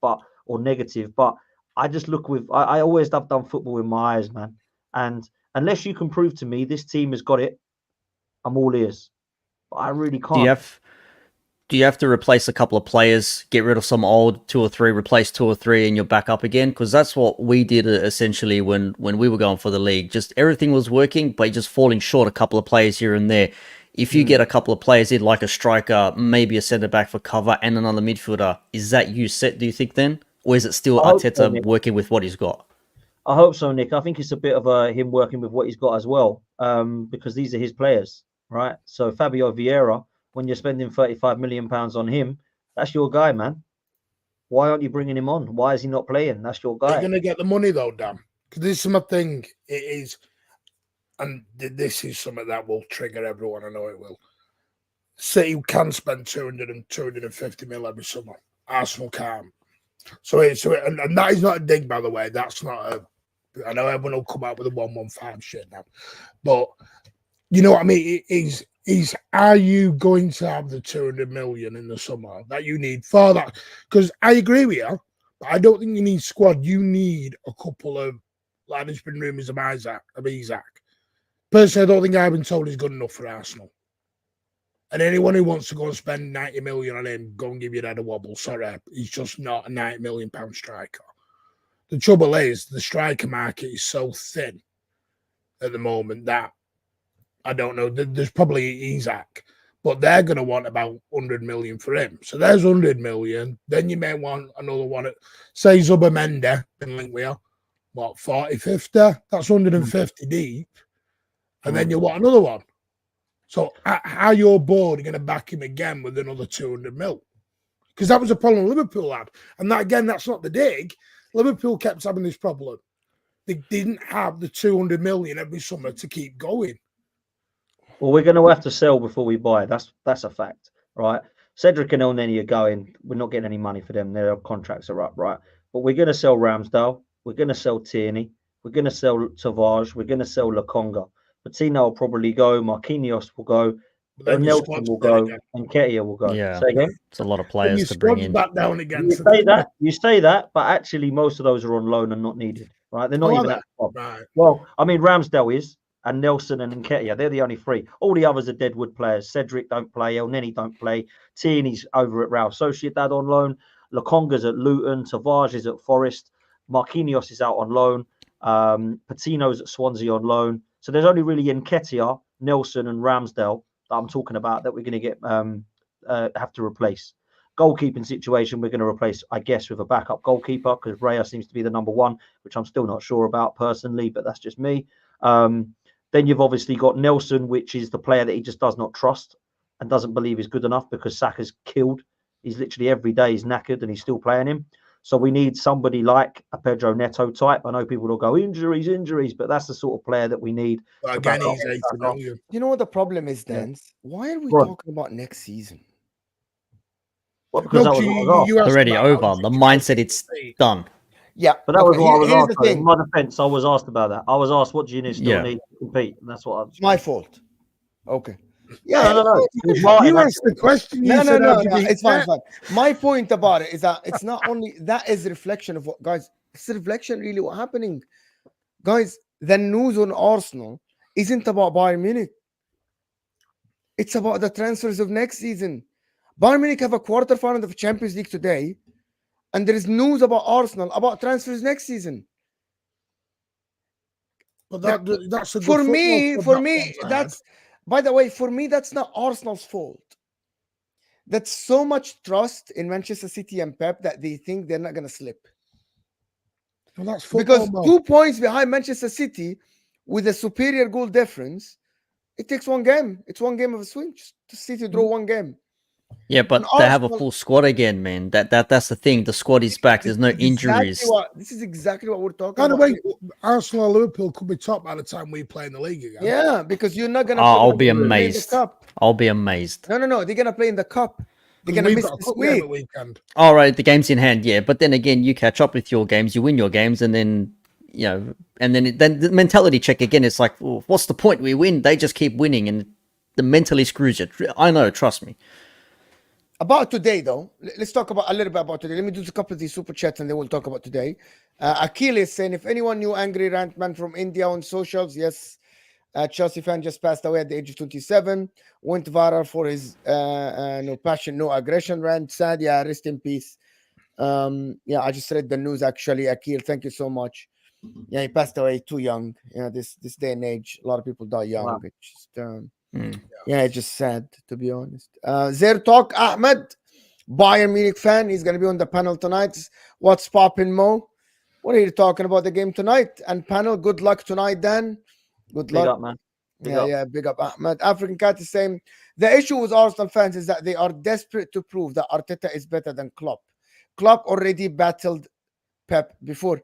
or negative. But I just look with, I always have done football with my eyes, man. And unless you can prove to me this team has got it, I'm all ears. But I really can't. Do you have to replace a couple of players, get rid of some old 2 or 3, replace 2 or 3, and you're back up again? Because that's what we did essentially when we were going for the league. Just everything was working, but just falling short a couple of players here and there. If you get a couple of players in, like a striker, maybe a centre-back for cover, and another midfielder, is that you set, do you think, then? Or is it still Arteta working with what he's got? I hope so, Nick. I think it's a bit of him working with what he's got as well, because these are his players, right? So Fabio Vieira, when you're spending £35 million on him, that's your guy, man. Why aren't you bringing him on? Why is he not playing? That's your guy. You're going to get the money, though, Dan. Because this is my thing. It is, and this is something that will trigger everyone. I know it will. City can spend 200 and 250 mil every summer. Arsenal can't. And that is not a dig, by the way. That's not a. I know everyone will come out with a 115 shit now, but you know what I mean. Are you going to have the 200 million in the summer that you need for that? Because I agree with you, but I don't think you need squad. You need a couple of, like there's been rumours of Isaac. Personally, I don't think I've been told he's good enough for Arsenal. And anyone who wants to go and spend 90 million on him, go and give your head a wobble. Sorry, he's just not a £90 million striker. The trouble is, the striker market is so thin at the moment that I don't know. There's probably Isaac, but they're going to want about 100 million for him. So there's 100 million. Then you may want another one at, say, Zubamende, been linked with you, what, 40, 50? That's 150 deep. And then you want another one. So are your board going to back him again with another 200 mil? Because that was a problem Liverpool had. And that, again, that's not the dig. Liverpool kept having this problem. They didn't have the 200 million every summer to keep going. Well, we're going to have to sell before we buy. That's a fact, right? Cedric and Elneny are going. We're not getting any money for them. Their contracts are up, right? But we're going to sell Ramsdale. We're going to sell Tierney. We're going to sell Tavares. We're going to sell Lokonga. Patino will probably go. Marquinhos will go. But then your Nelson squad's will there go. again. And Ketia will go. Yeah. Say again? It's a lot of Then players your to bring squad's in. back down again. You So say that. You say that, but actually, most of those are on loan and not needed. Right? They're not Oh, are even they? at the top. Right. Well, I mean, Ramsdale is, and Nelson and Nketiah, they're the only three. All the others are deadwood players. Cedric don't play. El Neni don't play. Tierney's over at Real Sociedad on loan. Lokonga's at Luton. Savage is at Forest. Marquinhos is out on loan. Patino's at Swansea on loan. So there's only really Nketiah, Nelson, and Ramsdale that I'm talking about that we're going to get have to replace. Goalkeeping situation, we're going to replace, I guess, with a backup goalkeeper because Raya seems to be the number one, which I'm still not sure about personally, but that's just me. Then you've obviously got Nelson, which is the player that he just does not trust and doesn't believe is good enough because Saka's killed. He's literally every day he's knackered and he's still playing him. So we need somebody like a Pedro Neto type. I know people will go injuries, but that's the sort of player that we need. But again, he's 80 million. You know what the problem is, Dan? Why are we talking about next season? Well, because that was what I was Already over. The mindset, it's done. Yeah, but that was what I was here's asked. the thing. In my defense, I was asked about that. I was asked, what do you still need to compete? And that's what I was. It's my fault. Okay. Yeah, no. You asked the question. No. It's fine. My point about it is that it's not only that is a reflection of what, guys. It's a reflection really what's happening, guys. The news on Arsenal isn't about Bayern Munich. It's about the transfers of next season. Bayern Munich have a quarterfinal of the Champions League today, and there is news about Arsenal about transfers next season. But that's a good for me. That's by the way, for me, that's not Arsenal's fault. That's so much trust in Manchester City and Pep that they think they're not going to slip. well, that's Because football, 2 points behind Manchester City with a superior goal difference, it takes one game. It's one game of a swing. Just to City draw one game. Yeah, but they have a full squad again, man. That's the thing. The squad is back. There's no injuries. This is exactly what we're talking By the about. way, Arsenal or Liverpool could be top by the time we play in the league again. Yeah, because you're not gonna. I'll be amazed. I'll be amazed. No. They're gonna play in the cup. They're gonna miss this week. Weekend. All right, the game's in hand, yeah. But then again, you catch up with your games, you win your games, and then then the mentality check again. It's like, well, what's the point? We win. They just keep winning, and the mentally screws you. I know. Trust me. About today, though, let's talk about a little bit about today. Let me do a couple of these super chats, and then we'll talk about today. Akil is saying, if anyone knew Angry Rant Man from India on socials, yes, Chelsea fan just passed away at the age of 27. Went viral for his no passion, no aggression rant. Sad, yeah, rest in peace. I just read the news actually. Akil, thank you so much. Yeah, he passed away too young. This day and age, a lot of people die young. Wow. It's just it's just sad, to be honest. Zertok Ahmed, Bayern Munich fan. He's going to be on the panel tonight. What's poppin', Mo? What are you talking about the game tonight? And panel, good luck tonight, Dan. Good luck. Big up, man. Big up, Ahmed. African Cat is saying, the issue with Arsenal fans is that they are desperate to prove that Arteta is better than Klopp. Klopp already battled Pep before.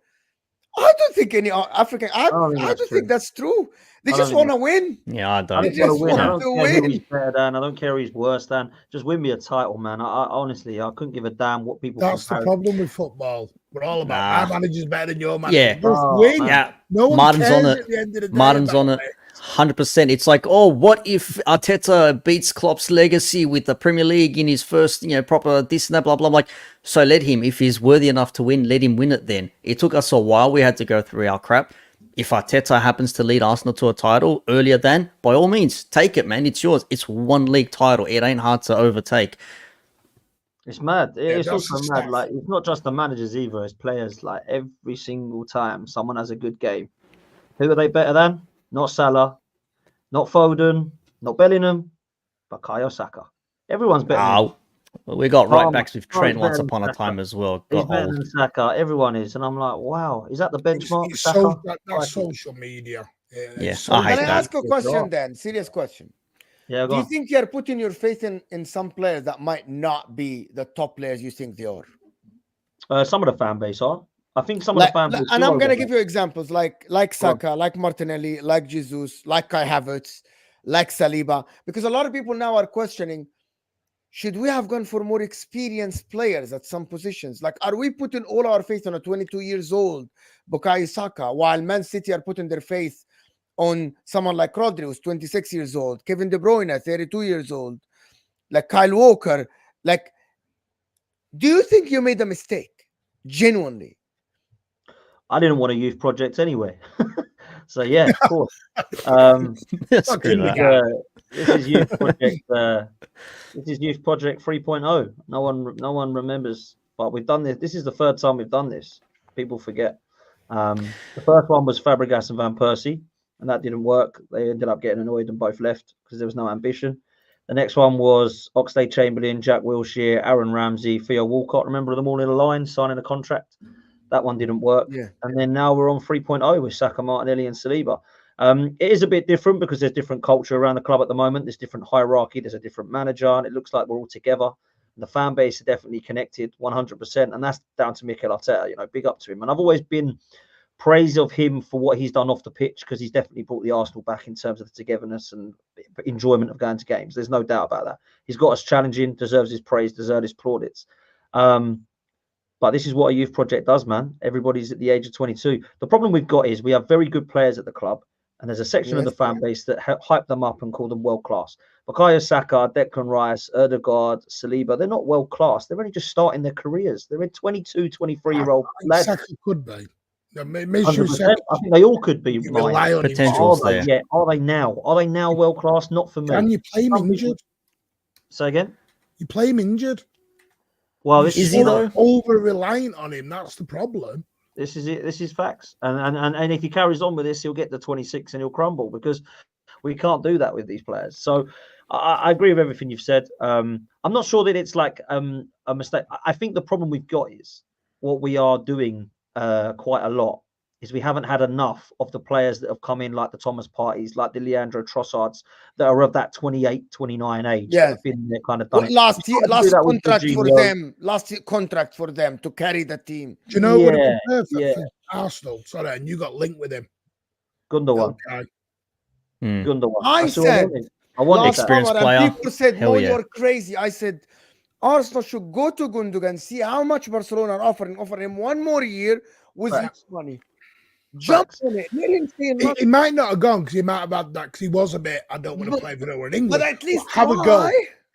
I don't think any African. I don't think that's true. They just want to win. Yeah, I don't. They just want to win. Who he's better than. I don't care who he's worse than. Just win me a title, man. I honestly, I couldn't give a damn what people. That's the problem with football. We're all about our manager's better than your manager. Yeah, just win. Yeah, no one Martin's cares on it. At the end of the day. Martin's on it. 100%. It's like, oh, what if Arteta beats Klopp's legacy with the Premier League in his first, proper this and that, blah, blah, blah. Like, so let him, if he's worthy enough to win, let him win it then. It took us a while. We had to go through our crap. If Arteta happens to lead Arsenal to a title earlier than, by all means, take it, man. It's yours. It's one league title. It ain't hard to overtake. It's mad. It's also mad. Like, it's not just the managers either. It's players. Like, every single time someone has a good game, who are they better than? Not Salah, not Foden, not Bellingham, but Bukayo Saka. Everyone's better. Oh, well, we got right backs with Trent once upon a time as well. He's better than Saka. Everyone is, and I'm like, wow, is that the benchmark? That's social media. Yeah, Can I ask a question then? Serious question. Yeah, do you think you're putting your faith in some players that might not be the top players you think they are? Some of the fan base are. I think some of the fan base. And I'm going to give you examples like Saka, like Martinelli, like Jesus, like Kai Havertz, like Saliba. Because a lot of people now are questioning, should we have gone for more experienced players at some positions? Like, are we putting all our faith on a 22 years old Bukayo Saka while Man City are putting their faith on someone like Rodri, who's 26 years old, Kevin De Bruyne, 32 years old, like Kyle Walker. Like, do you think you made a mistake? Genuinely. I didn't want a youth project anyway. So yeah, of course. Screw that. This is youth project. This is youth project 3.0. No one remembers, but we've done this. This is the third time we've done this. People forget. The first one was Fabregas and Van Persie, and that didn't work. They ended up getting annoyed and both left because there was no ambition. The next one was Oxlade-Chamberlain, Jack Wilshere, Aaron Ramsey, Theo Walcott. Remember them all in a line signing a contract? That one didn't work. Yeah. And then now we're on 3.0 with Saka, Martinelli and Saliba. It is a bit different because there's different culture around the club at the moment. There's different hierarchy. There's a different manager. And it looks like we're all together. The fan base are definitely connected 100%. And that's down to Mikel Arteta. You know, big up to him. And I've always been praise of him for what he's done off the pitch because he's definitely brought the Arsenal back in terms of the togetherness and enjoyment of going to games. There's no doubt about that. He's got us challenging, deserves his praise, deserves his plaudits. But this is what a youth project does, man. Everybody's at the age of 22. The problem we've got is we have very good players at the club, and there's a section of the fan base that hype them up and call them world-class. Bukayo Saka, Declan Rice, Ødegaard, Saliba, they're not world-class. They're only just starting their careers. They're in 22, 23-year-old lads. Saka could be. I think they all could be. Potentials there. Yeah, are they now? Are they now world-class? Not for me. Can you play him injured? Say again? You play him injured? Well, this is he though? Over reliant on him. That's the problem. This is it. This is facts. And if he carries on with this, he'll get to 26 and he'll crumble because we can't do that with these players. So I agree with everything you've said. I'm not sure that it's like a mistake. I think the problem we've got is what we are doing quite a lot is we haven't had enough of the players that have come in, like the Thomas Partys, like the Leandro Trossards, that are of that 28, 29 age. Yeah, been there, kind of done it. Last contract for them to carry the team. Do you know what would have been perfect for Arsenal? Sorry, and you got linked with him. Gundogan. Okay. Gundogan. I said I want last experienced summer, player. and people said, "No, yeah. you're crazy." I said, Arsenal should go to Gundogan, see how much Barcelona are offering. Offer him one more year with his money. Jump on it. He might not have gone because he might have had that because he was a bit, I don't want to play for no one in England. But at least have a go.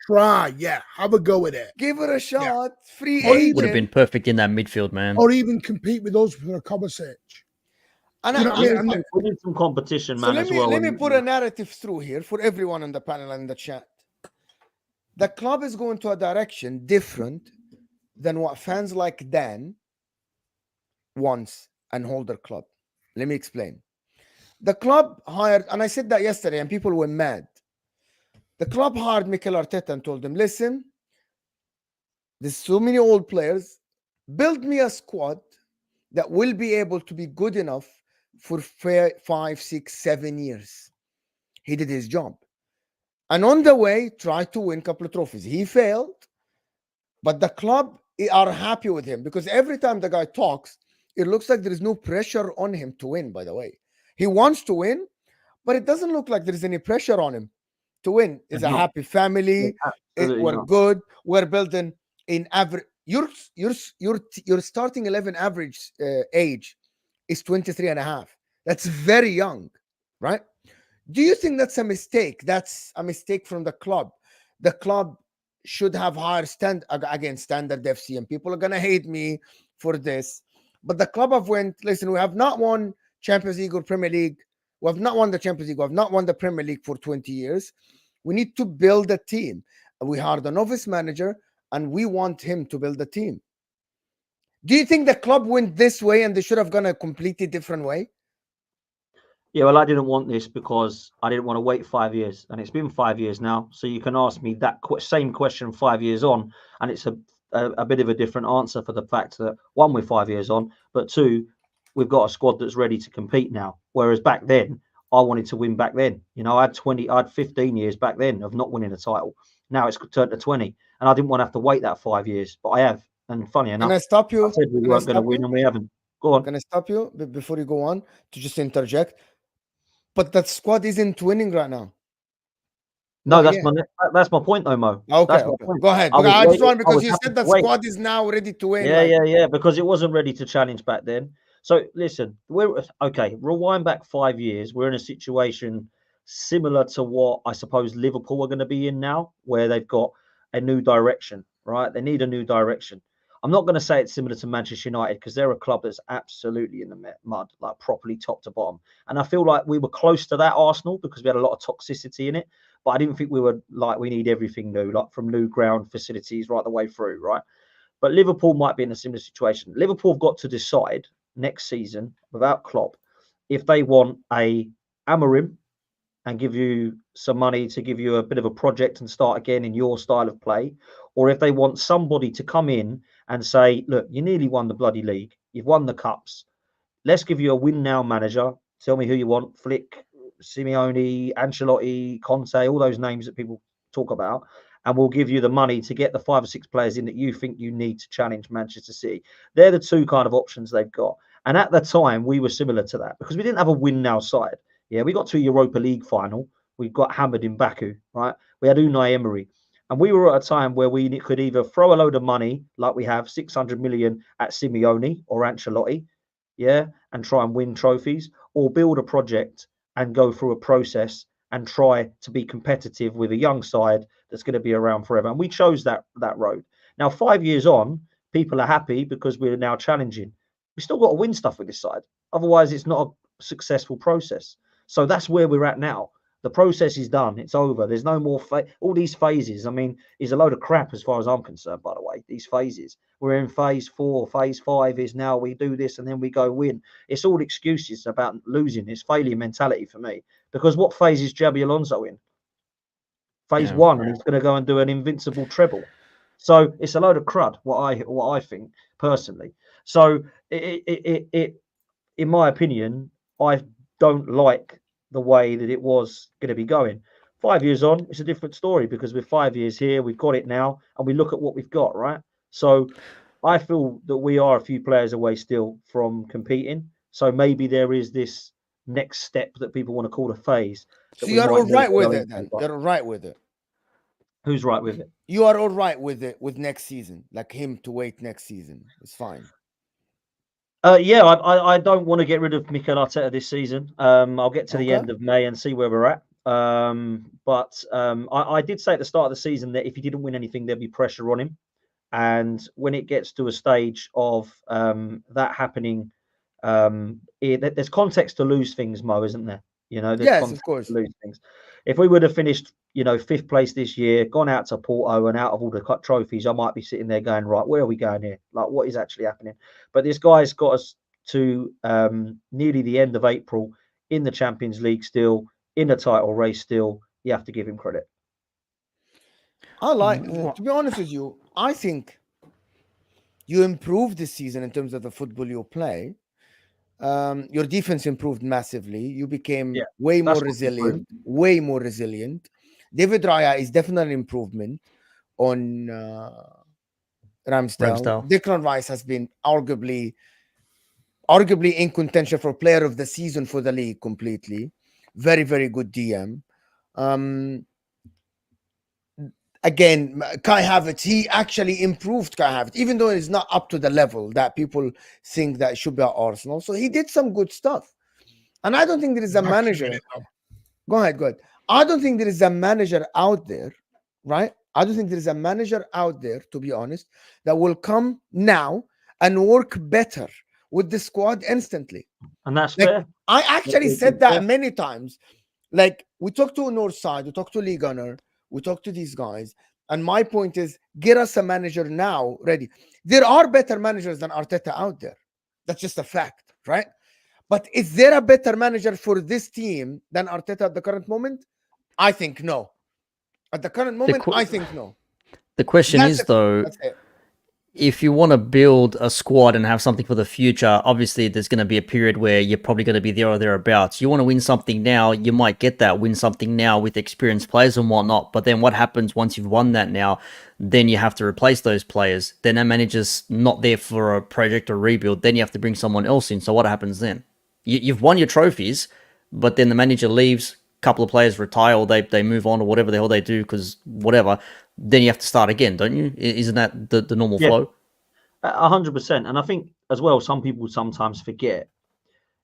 Try, have a go with it. Give it a shot. Yeah. Free agent. Would have been perfect in that midfield, man. Or even compete with us for a Kovacic. And we need some competition, man, as well. Let me put a narrative through here for everyone on the panel and in the chat. The club is going to a direction different than what fans like Dan wants and hold their club. Let me explain. The club hired, and I said that yesterday, and people were mad. The club hired Mikel Arteta and told him, listen, there's so many old players. Build me a squad that will be able to be good enough for 5, 6, 7 years. He did his job. And on the way, tried to win a couple of trophies. He failed, but the club are happy with him because every time the guy talks, it looks like there is no pressure on him to win, by the way. He wants to win, but it doesn't look like there is any pressure on him to win. It's a happy family. We're good. We're building in average. Your starting 11 average age is 23 and a half. That's very young, right? Do you think that's a mistake? That's a mistake from the club. The club should have higher standard FC, and people are going to hate me for this. But the club have went, listen, we have not won Champions League or Premier League. We have not won the Champions League. We have not won the Premier League for 20 years. We need to build a team. And we hired a novice manager, and we want him to build a team. Do you think the club went this way and they should have gone a completely different way? Yeah, well, I didn't want this because I didn't want to wait 5 years. And it's been 5 years now. So you can ask me that same question 5 years on, and it's a bit of a different answer for the fact that, one, we're 5 years on, but two, we've got a squad that's ready to compete now. Whereas back then, I wanted to win back then. You know, I had 15 years back then of not winning a title. Now it's turned to 20. And I didn't want to have to wait that 5 years, but I have. And funny enough, can I stop you? I said we weren't going to win and we haven't. Go on. Can I stop you before you go on to just interject? But that squad isn't winning right now. No, that's my point, though, Mo. Okay. Go ahead. I just want because you said that squad is now ready to win. Yeah. Because it wasn't ready to challenge back then. So listen, we're okay. Rewind back 5 years. We're in a situation similar to what I suppose Liverpool are going to be in now, where they've got a new direction, right? They need a new direction. I'm not going to say it's similar to Manchester United because they're a club that's absolutely in the mud, like properly top to bottom. And I feel like we were close to that Arsenal because we had a lot of toxicity in it. But I didn't think we were like, we need everything new, like from new ground facilities right the way through, right? But Liverpool might be in a similar situation. Liverpool have got to decide next season, without Klopp, if they want a Amorim and give you some money to give you a bit of a project and start again in your style of play, or if they want somebody to come in and say, look, you nearly won the bloody league. You've won the cups. Let's give you a win now manager. Tell me who you want. Flick, Simeone, Ancelotti, Conte, all those names that people talk about. And we'll give you the money to get the 5 or 6 players in that you think you need to challenge Manchester City. They're the two kind of options they've got. And at the time, we were similar to that because we didn't have a win now side. Yeah, we got to a Europa League final. We got hammered in Baku, right? We had Unai Emery. And we were at a time where we could either throw a load of money, like we have 600 million at Simeone or Ancelotti, yeah, and try and win trophies, or build a project and go through a process and try to be competitive with a young side that's going to be around forever. And we chose that road. Now, 5 years on, people are happy because we're now challenging. We still got to win stuff with this side. Otherwise, it's not a successful process. So that's where we're at now. The process is done. It's over. There's no more all these phases. I mean, is a load of crap as far as I'm concerned, by the way, these phases. We're in phase 4. Phase 5 is now we do this and then we go win. It's all excuses about losing. It's failure mentality for me. Because what phase is Xabi Alonso in? Phase 1, and he's going to go and do an invincible treble. So it's a load of crud, what I think personally. So it in my opinion, I don't like the way that it was going to be going. 5 years on, it's a different story because we're 5 years here, we've got it now, and we look at what we've got, right? So I feel that we are a few players away still from competing. So maybe there is this next step that people want to call a phase. So you're all right with it then? You're all right with it? Who's right with it? You are all right with it with next season, like him to wait next season. It's fine. Yeah, I don't want to get rid of Mikel Arteta this season. I'll get to the end of May and see where we're at. But I did say at the start of the season that if he didn't win anything, there'd be pressure on him. And when it gets to a stage of that happening, there's context to lose things, Mo, isn't there? You know, there's yes, of course. To lose things. If we would have finished, 5th place this year, gone out to Porto and out of all the trophies, I might be sitting there going, right, where are we going here? Like, what is actually happening? But this guy's got us to nearly the end of April in the Champions League still, in the title race still. You have to give him credit. To be honest with you, I think you improved this season in terms of the football you play. Your defense improved massively. You became way more resilient. David Raya is definitely an improvement on Ramsdale. Declan Rice has been arguably in contention for player of the season for the league completely. Very, very good DM. Again, Kai Havertz, he actually improved Kai Havertz, even though he's not up to the level that people think that should be at Arsenal. So he did some good stuff. And I don't think there is a manager. Go ahead. I don't think there is a manager out there, right? I don't think there is a manager out there, to be honest, that will come now and work better with the squad instantly. And that's fair. I actually said that many times. Like, we talked to Northside, we talked to Lee Gunner, we talk to these guys, and my point is, get us a manager now ready. There are better managers than Arteta out there. That's just a fact, right? But is there a better manager for this team than Arteta at the current moment? I think no. At the current moment, I think no. The question is, though, if you want to build a squad and have something for the future, obviously there's going to be a period where you're probably going to be there or thereabouts. You want to win something now, you might get that, win something now with experienced players and whatnot. But then what happens once you've won that now? Then you have to replace those players. Then that manager's not there for a project or rebuild. Then you have to bring someone else in. So what happens then? You've won your trophies, but then the manager leaves, a couple of players retire, or they move on, or whatever the hell they do, because whatever. Then you have to start again, don't you? Isn't that the normal flow? 100%. And I think as well, some people sometimes forget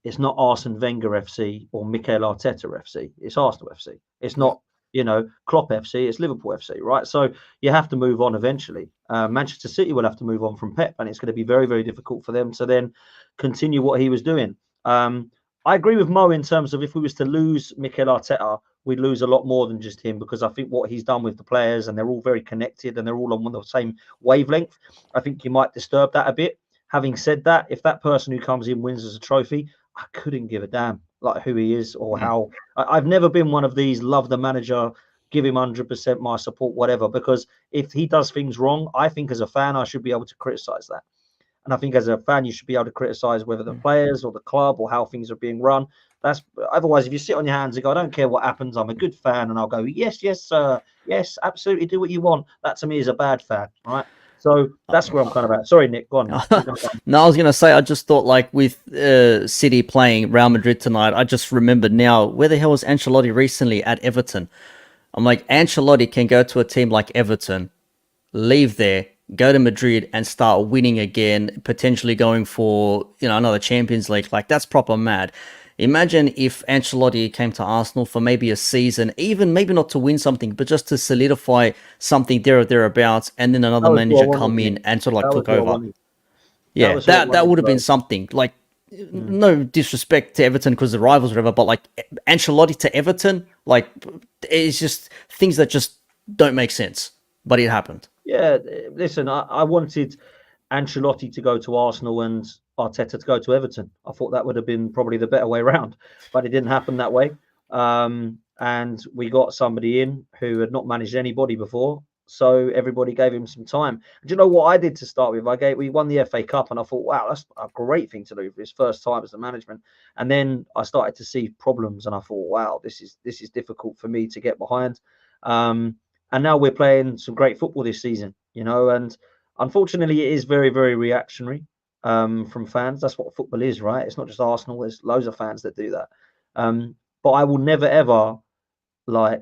it's not Arsene Wenger FC or Mikel Arteta FC. It's Arsenal FC. It's not, Klopp FC. It's Liverpool FC, right? So you have to move on eventually. Manchester City will have to move on from Pep, and it's going to be very, very difficult for them to then continue what he was doing. I agree with Mo in terms of if we was to lose Mikel Arteta, we'd lose a lot more than just him, because I think what he's done with the players, and they're all very connected and they're all on the same wavelength, I think you might disturb that a bit. Having said that, if that person who comes in wins us a trophy, I couldn't give a damn like who he is or how. I've never been one of these love the manager, give him 100% my support, whatever, because if he does things wrong, I think as a fan, I should be able to criticize that. And I think as a fan, you should be able to criticize whether the players or the club or how things are being run. That's otherwise, if you sit on your hands and go, I don't care what happens, I'm a good fan, and I'll go, yes, sir, yes, absolutely, do what you want. That to me is a bad fan, right? So that's where I'm kind of at. Sorry, Nick, go on. No, I was going to say, I just thought like with City playing Real Madrid tonight, I just remembered now, where the hell was Ancelotti recently at Everton? I'm like, Ancelotti can go to a team like Everton, leave there, go to Madrid and start winning again, potentially going for, another Champions League. Like, that's proper mad. Imagine if Ancelotti came to Arsenal for maybe a season, even maybe not to win something, but just to solidify something there or thereabouts, and then another manager come in and sort of like took over. Yeah, that would have been something. Like, no disrespect to Everton because the rivals or whatever, but like Ancelotti to Everton, like, it's just things that just don't make sense. But it happened. Yeah, listen, I wanted Ancelotti to go to Arsenal and Arteta to go to Everton. I thought that would have been probably the better way around, but it didn't happen that way. And we got somebody in who had not managed anybody before, so everybody gave him some time. Do you know what I did to start with? We won the FA Cup, and I thought, wow, that's a great thing to do for his first time as the management. And then I started to see problems, and I thought, wow, this is difficult for me to get behind. And now we're playing some great football this season, and unfortunately it is very, very reactionary from fans. That's what football is, right? It's not just Arsenal. There's loads of fans that do that. But I will never, ever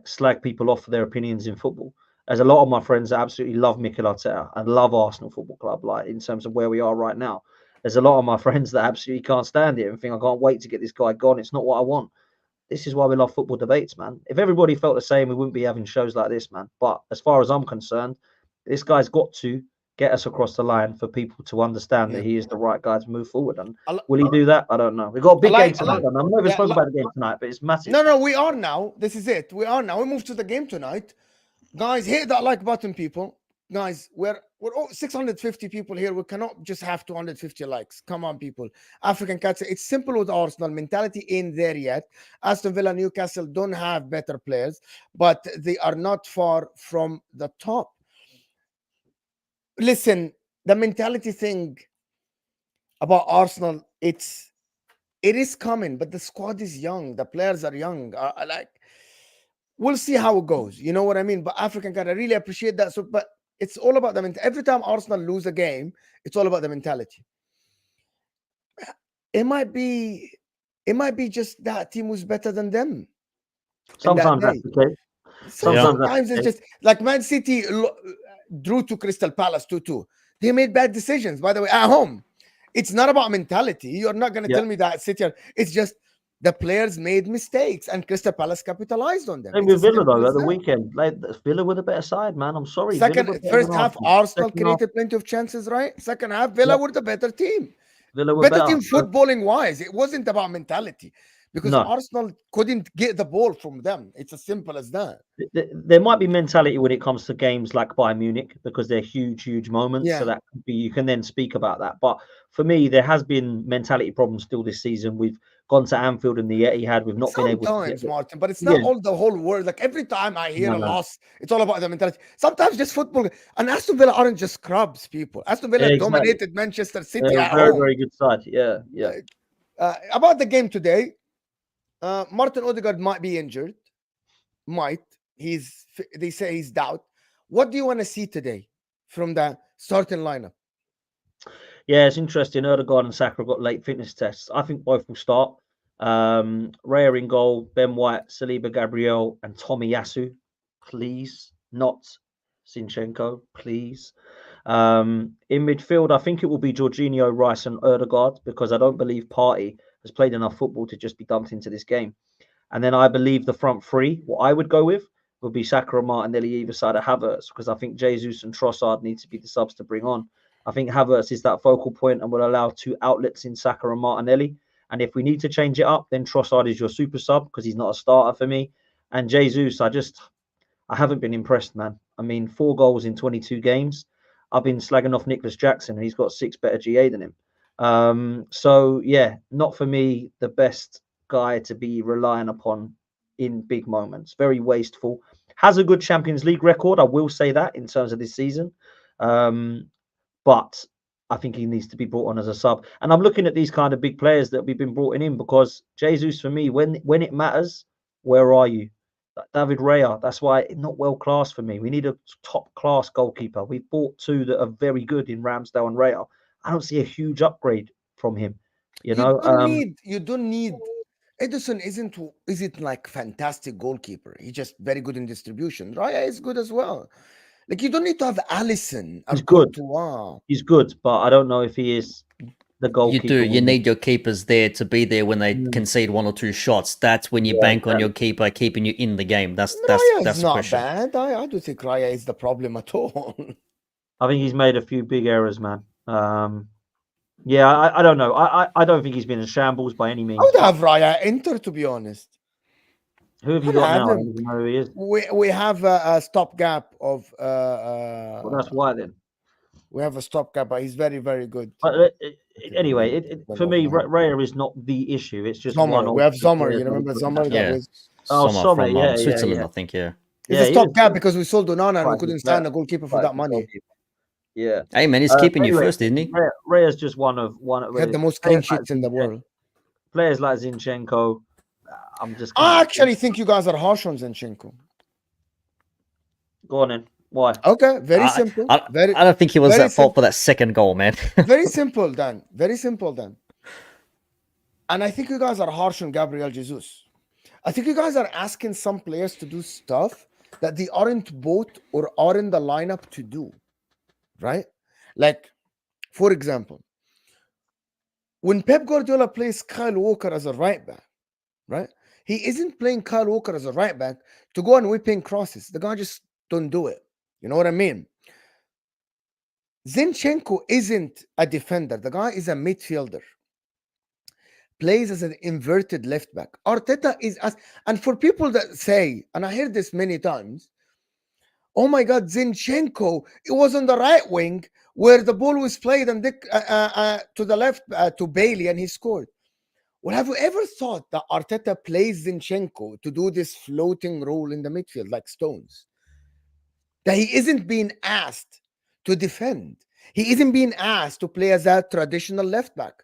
slag people off for their opinions in football. There's a lot of my friends that absolutely love Mikel Arteta and love Arsenal Football Club, in terms of where we are right now. There's a lot of my friends that absolutely can't stand it and think, I can't wait to get this guy gone. It's not what I want. This is why we love football debates, man. If everybody felt the same, we wouldn't be having shows like this, man. But as far as I'm concerned, this guy's got to get us across the line for people to understand that he is the right guy to move forward. And will he do that? I don't know. We've got a big game tonight. I'm not even spoken about the game tonight, but it's massive. No, we are now. This is it. We are now. We move to the game tonight. Guys, hit that like button, people. Guys, we're 650 people here. We cannot just have 250 likes. Come on, people. African Cats, it's simple with Arsenal. Mentality ain't there yet. Aston Villa, Newcastle don't have better players, but they are not far from the top. Listen, the mentality thing about Arsenal, it is coming, but the squad is young. The players are young. We'll see how it goes. You know what I mean? But African Cat, I really appreciate that. So, but it's all about the mentality. Every time Arsenal lose a game, it's all about the mentality. It might be just that team was better than them. Sometimes that's the case. Sometimes it's just like Man City drew to Crystal Palace 2-2. They made bad decisions, by the way, at home. It's not about mentality. You're not going to tell me that City. It's just the players made mistakes, and Crystal Palace capitalized on them. Same with Villa, though, at the weekend. Villa were the better side, man. I'm sorry. First half, Arsenal created plenty of chances, right? Second half, Villa were the better team. Villa were better team footballing-wise. It wasn't about mentality, because Arsenal couldn't get the ball from them. It's as simple as that. There might be mentality when it comes to games like Bayern Munich, because they're huge, huge moments. So that could be, you can then speak about that. But for me, there has been mentality problems still this season. We've gone to Anfield and the Etihad. We've not been able to. Sometimes, Martin, but it's not all the whole world. Like every time I hear a loss, it's all about the mentality. Sometimes just football. And Aston Villa aren't just scrubs, people. Aston Villa dominated Manchester City at very, home. very good side. Yeah. About the game today, Martin Odegaard might be injured. They say he's doubt. What do you want to see today from the starting lineup? Yeah, it's interesting. Odegaard and Saka got late fitness tests. I think both will start. Raya in goal, Ben White, Saliba, Gabriel, and Tomiyasu. Please, not Zinchenko, please. In midfield, I think it will be Jorginho, Rice, and Ødegaard, because I don't believe Partey has played enough football to just be dumped into this game. And then I believe the front three, what I would go with, would be Saka and Martinelli either side of Havertz, because I think Jesus and Trossard need to be the subs to bring on. I think Havertz is that focal point and will allow two outlets in Saka and Martinelli. And if we need to change it up, then Trossard is your super sub, because he's not a starter for me. And Jesus, I haven't been impressed, man. I mean, 4 goals in 22 games. I've been slagging off Nicholas Jackson, and he's got 6 better GA than him. So, yeah, not for me the best guy to be relying upon in big moments. Very wasteful. Has a good Champions League record, I will say that, in terms of this season. But I think he needs to be brought on as a sub. And I'm looking at these kind of big players that we've been brought in, because Jesus, for me, when it matters, where are you? David Raya, that's why not well class for me. We need a top class goalkeeper. We've bought 2 that are very good in Ramsdale and Raya. I don't see a huge upgrade from him. You know, you don't need Edison isn't like fantastic goalkeeper. He's just very good in distribution. Raya is good as well. Like, you don't need to have Allison. He's good. Wow. He's good, but I don't know if he is the goalkeeper. You do. You need your keepers there to be there when they concede 1 or 2 shots. That's when you bank on your keeper keeping you in the game. That's not the question. bad. I don't think Raya is the problem at all. I think he's made a few big errors, man. Yeah, I don't know. I don't think he's been in shambles by any means. I would have Raya enter, to be honest. Who have you got now? I don't even know who he is. We have a stopgap of. Well, that's why then. We have a stopgap, but he's very, very good. But anyway, for me, Raya is not the issue. It's just Sommer. We have Sommer. You remember Sommer? Yeah. Sommer from yeah, Switzerland, yeah. I think. Yeah. It's a stopgap because we sold Onana and we couldn't sign a goalkeeper for that money. Yeah. Hey man, he's keeping you first, isn't he? Raya's just one of. He had the most clean sheets in the world. Players like Zinchenko. I actually think you guys are harsh on Zinchenko. Go on then. Why? Okay, very simple. I don't think he was at fault for that second goal, man. Very simple, Dan. Very simple, Dan. And I think you guys are harsh on Gabriel Jesus. I think you guys are asking some players to do stuff that they aren't bought or are in the lineup to do. Right? Like, for example, when Pep Guardiola plays Kyle Walker as a right back, right? He isn't playing Kyle Walker as a right back to go and whip in crosses. The guy just don't do it. You know what I mean? Zinchenko isn't a defender. The guy is a midfielder. Plays as an inverted left back. Arteta is and for people that say, and I hear this many times, oh my God, Zinchenko, it was on the right wing where the ball was played and to the left to Bailey and he scored. Well, have you ever thought that Arteta plays Zinchenko to do this floating role in the midfield like Stones? That he isn't being asked to defend. He isn't being asked to play as a traditional left back.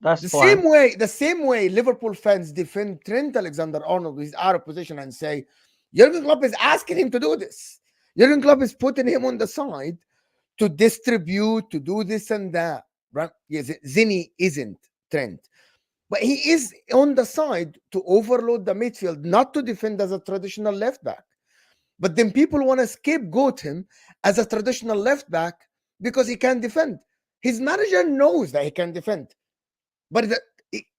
That's the fine. same way Liverpool fans defend Trent Alexander-Arnold with out of position and say, Jurgen Klopp is asking him to do this. Jurgen Klopp is putting him on the side to distribute, to do this and that. Right? Yes, Zinny isn't Trent. But he is on the side to overload the midfield, not to defend as a traditional left back. But then people want to scapegoat him as a traditional left back because he can defend. His manager knows that he can defend. But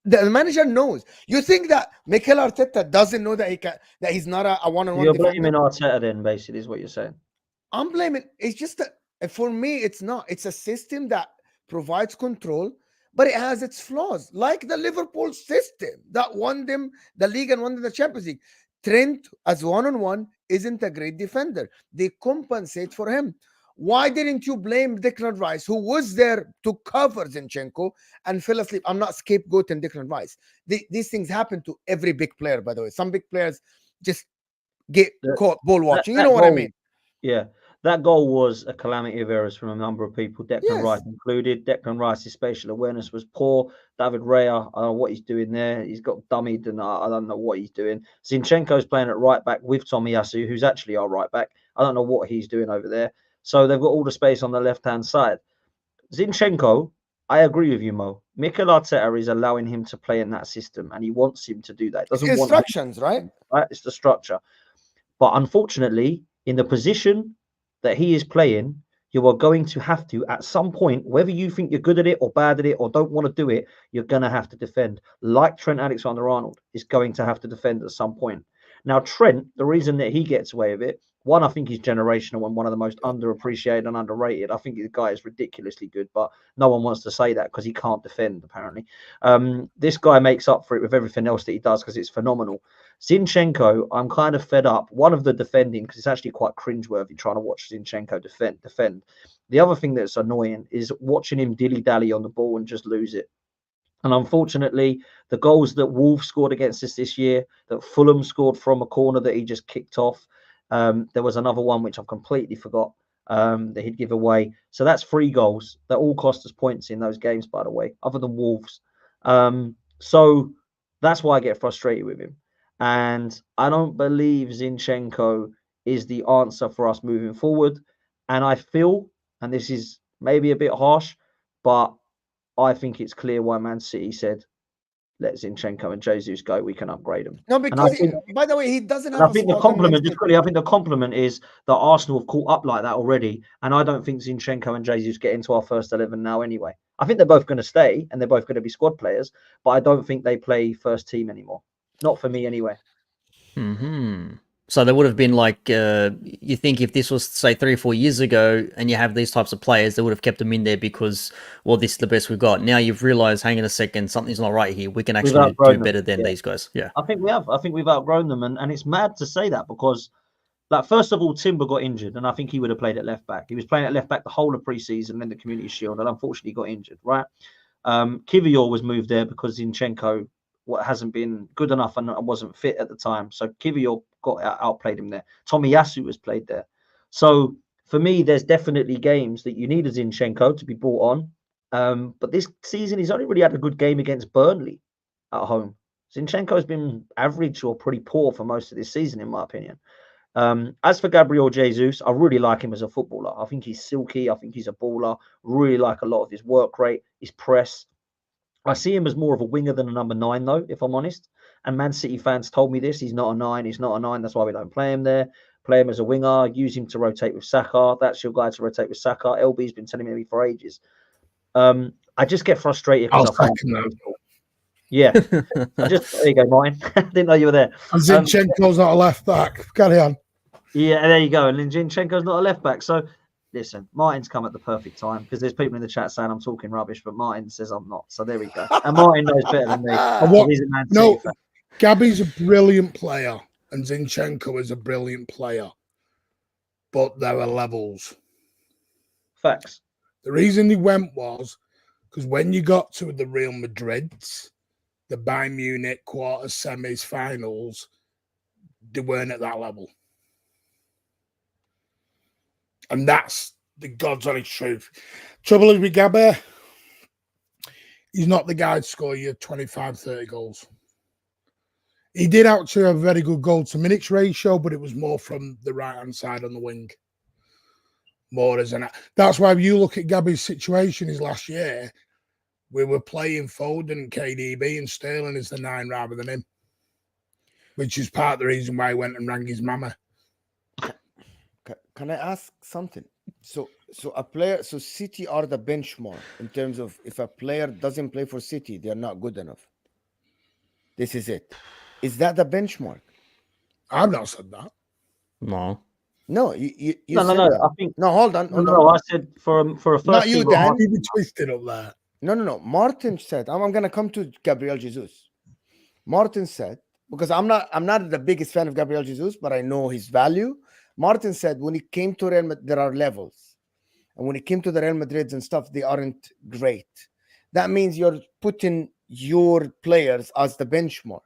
the manager knows. You think that Mikel Arteta doesn't know that that he's not a one-on-one You're defender? blaming Arteta then, basically, is what you're saying. I'm blaming. It's just that for me, it's not. It's a system that provides control, but it has its flaws, like the Liverpool system that won them the league and won them the Champions League. Trent, as one-on-one, isn't a great defender. They compensate for him. Why didn't you blame Declan Rice, who was there to cover Zinchenko and fell asleep? I'm not scapegoating Declan Rice. These things happen to every big player, by the way. Some big players just get caught ball watching. You know what I mean? Yeah. That goal was a calamity of errors from a number of people, Declan Rice included. Declan Rice's spatial awareness was poor. David Raya, I don't know what he's doing there. He's got dummied and I don't know what he's doing. Zinchenko's playing at right back with Tomiyasu, who's actually our right back. I don't know what he's doing over there. So they've got all the space on the left-hand side. Zinchenko, I agree with you, Mo. Mikel Arteta is allowing him to play in that system and he wants him to do that. It's instructions, right? It's the structure. But unfortunately, in the position that he is playing, You are going to have to, at some point, whether you think you're good at it or bad at it or don't want to do it, you're going to have to defend. Like Trent Alexander-Arnold is going to have to defend at some point. Now, Trent, the reason that he gets away with it, one, I think he's generational and one of the most underappreciated and underrated. I think the guy is ridiculously good, but no one wants to say that because he can't defend, apparently. This guy makes up for it with everything else that he does because it's phenomenal. Zinchenko, I'm kind of fed up. One of the defending, because it's actually quite cringeworthy trying to watch Zinchenko defend. The other thing that's annoying is watching him dilly-dally on the ball and just lose it. And unfortunately, the goals that Wolves scored against us this year, that Fulham scored from a corner that he just kicked off. There was another one which I've completely forgot that he'd give away. So that's 3 goals that all cost us points in those games, by the way, other than Wolves. So that's why I get frustrated with him. And I don't believe Zinchenko is the answer for us moving forward. And I feel, and this is maybe a bit harsh, but I think it's clear why Man City said, let Zinchenko and Jesus go, we can upgrade them. No, because by the way, he doesn't have. I think the compliment, just quickly, I think the compliment is that Arsenal have caught up like that already, and I don't think Zinchenko and Jesus get into our first 11 now anyway. I think they're both going to stay, and they're both going to be squad players, but I don't think they play first team anymore. Not for me anyway. So there would have been like, you think if this was, say, 3 or 4 years ago and you have these types of players, they would have kept them in there because, well, this is the best we've got. Now you've realised, hang on a second, something's not right here. We can actually do better than these guys. Yeah. I think we have. I think we've outgrown them. And it's mad to say that because, like, first of all, Timber got injured and I think he would have played at left back. He was playing at left back the whole of pre-season and the Community Shield and unfortunately got injured, right? Kivior was moved there because Zinchenko hasn't been good enough and wasn't fit at the time. So Kivior outplayed him there. Tomiyasu was played there. So for me, there's definitely games that you need a Zinchenko to be brought on. But this season, he's only really had a good game against Burnley at home. Zinchenko has been average or pretty poor for most of this season, in my opinion. As for Gabriel Jesus, I really like him as a footballer. I think he's silky. I think he's a baller. Really like a lot of his work rate, his press. I see him as more of a winger than a number 9, though, if I'm honest. And Man City fans told me this. He's not a 9. He's not a 9. That's why we don't play him there. Play him as a winger. Use him to rotate with Saka. That's your guy to rotate with Saka. LB's been telling me for ages. I just get frustrated. I'll second that. Yeah. There you go, Martin. Didn't know you were there. And Zinchenko's not a left back. Carry on. Yeah, there you go. And Zinchenko's not a left back. So, listen, Martin's come at the perfect time because there's people in the chat saying I'm talking rubbish, but Martin says I'm not. So there we go. And Martin knows better than me. Gabby's a brilliant player and Zinchenko is a brilliant player, but there are levels. Facts. The reason he went was because when you got to the Real Madrids, the Bayern Munich quarters, semis, finals, they weren't at that level. And that's the God's honest truth. Trouble is with Gabby, he's not the guy to score you 25, 30 goals. He did actually have a very good goal-to-minutes ratio, but it was more from the right-hand side on the wing. More as an... That's why if you look at Gabby's situation his last year, we were playing Foden and KDB and Sterling as the 9 rather than him, which is part of the reason why he went and rang his mama. Can I ask something? So a player, so City are the benchmark in terms of if a player doesn't play for City, they're not good enough. This is it. Is that the benchmark? I've not said that. No. No, you no. that. I think hold on. No, I said for a first. Not you, Dan. You twisted up there. No. Martin said, I'm gonna come to Gabriel Jesus. Martin said, because I'm not the biggest fan of Gabriel Jesus, but I know his value. Martin said when it came to Real Madrid, there are levels. And when it came to the Real Madrids and stuff, they aren't great. That means you're putting your players as the benchmark.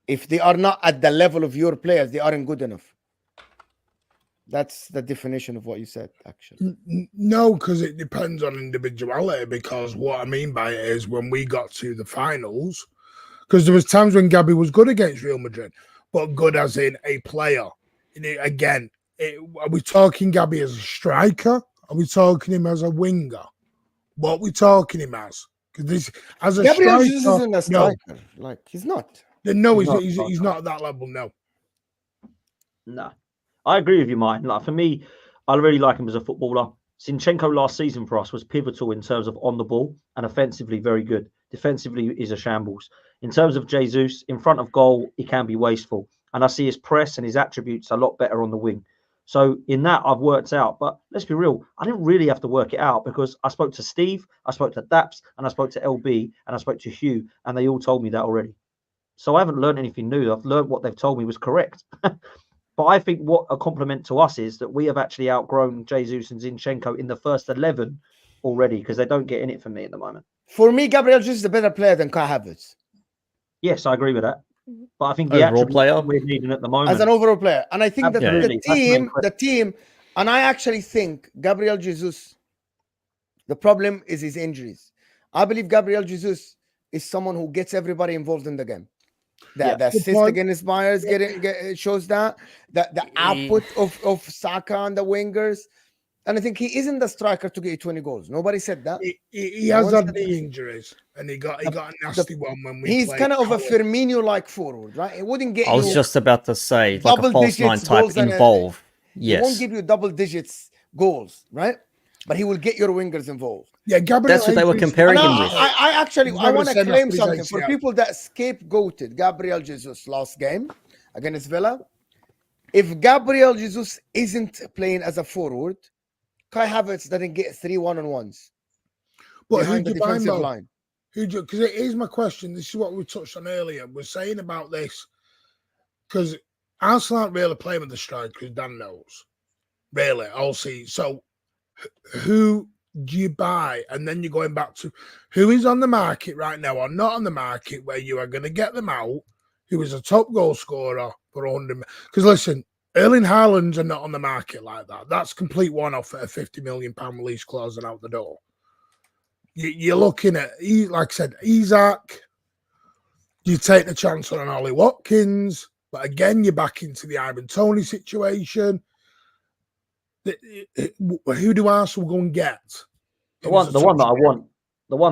If they are not at the level of your players, they aren't good enough. That's the definition of what you said, actually. No, because it depends on individuality, because what I mean by it is when we got to the finals, because there was times when Gabby was good against Real Madrid, but good as in a player. Are we talking Gabby as a striker? Are we talking him as a winger? What are we talking him as? Because as a Gabriel striker, isn't a striker. No. Like he's not. No, he's not at that level. No. I agree with you, Martin. Like for me, I really like him as a footballer. Zinchenko last season for us was pivotal in terms of on the ball and offensively very good. Defensively is a shambles. In terms of Jesus, in front of goal, he can be wasteful. And I see his press and his attributes a lot better on the wing. So in that, I've worked out. But let's be real, I didn't really have to work it out because I spoke to Steve, I spoke to Daps, and I spoke to LB, and I spoke to Hugh, and they all told me that already. So I haven't learned anything new. I've learned what they've told me was correct. But I think what a compliment to us is that we have actually outgrown Jesus and Zinchenko in the first 11 already because they don't get in it for me at the moment. For me, Gabriel Jesus is a better player than Kai Havertz. Yes, I agree with that. But I think the overall attributes player we're needing at the moment. As an overall player. And I think that Absolutely. the team, and I actually think Gabriel Jesus, the problem is his injuries. I believe Gabriel Jesus is someone who gets everybody involved in the game. The assist against Myers shows that the output of Saka and the wingers. And I think he isn't the striker to get 20 goals. Nobody said that. He has had knee injuries, and he got a nasty one when we. He's kind of a Firmino-like forward, right? He wouldn't get. I was just about to say, like a false nine type involved. Yes, he won't give you double digits goals, right? But he will get your wingers involved. Yeah, Gabriel. That's what they were comparing him with. I want to claim something for people that scapegoated Gabriel Jesus last game against Villa. If Gabriel Jesus isn't playing as a forward, Kai Havertz doesn't get 3 1-on-1s. But who do you buy line? Because it is my question. This is what we touched on earlier. We're saying about this because Arsenal aren't really playing with the strikers, Dan knows. Really, I'll see. So who do you buy? And then you're going back to who is on the market right now or not on the market where you are going to get them out, who is a top goal scorer for 100. Because listen, Erling Haaland's are not on the market like that. That's complete one-off at a £50 million release clause and out the door. You're looking at, like I said, Isak. You take the chance on an Ollie Watkins, but again, you're back into the Ivan Toney situation. Who do Arsenal go and get? The one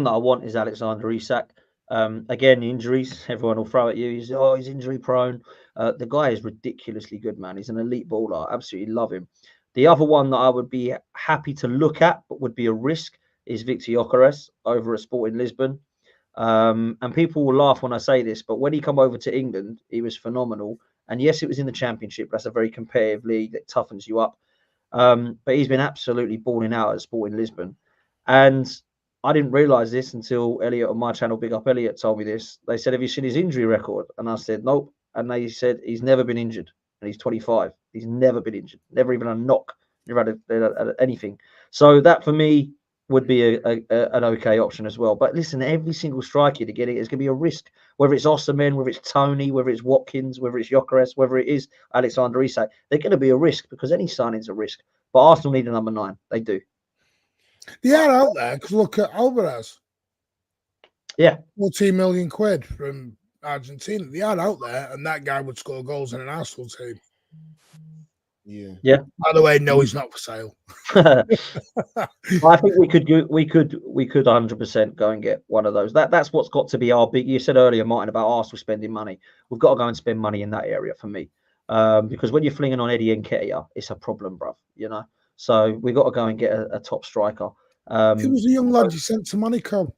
that I want is Alexander Isak. Again, injuries. Everyone will throw at you. He's injury prone. The guy is ridiculously good, man. He's an elite baller. I absolutely love him. The other one that I would be happy to look at, but would be a risk, is Victor Gyökeres over at Sporting Lisbon. And people will laugh when I say this, but when he come over to England, he was phenomenal. And yes, it was in the Championship. That's a very competitive league that toughens you up. But he's been absolutely balling out at Sporting Lisbon. And I didn't realise this until Elliot on my channel, Big Up Elliot, told me this. They said, have you seen his injury record? And I said, nope. And they said, he's never been injured. And he's 25. He's never been injured. Never even a knock. Never had anything. So that, for me, would be an okay option as well. But listen, every single striker to get it is going to be a risk. Whether it's Osimhen, whether it's Toney, whether it's Watkins, whether it's Gyökeres, whether it is Alexander Isak, they're going to be a risk because any signing's a risk. But Arsenal need a number 9. They do. They are out there because look at Alvarez. Yeah. 14 million quid from Argentina. They are out there, and that guy would score goals in an Arsenal team. Yeah. By the way, no, he's not for sale. I think we could 100% go and get one of those. That's what's got to be our big. You said earlier, Martin, about Arsenal spending money. We've got to go and spend money in that area for me, because when you're flinging on Eddie Nketiah, it's a problem, bruv. You know, so we've got to go and get a top striker. It was a young lad you sent to Monaco.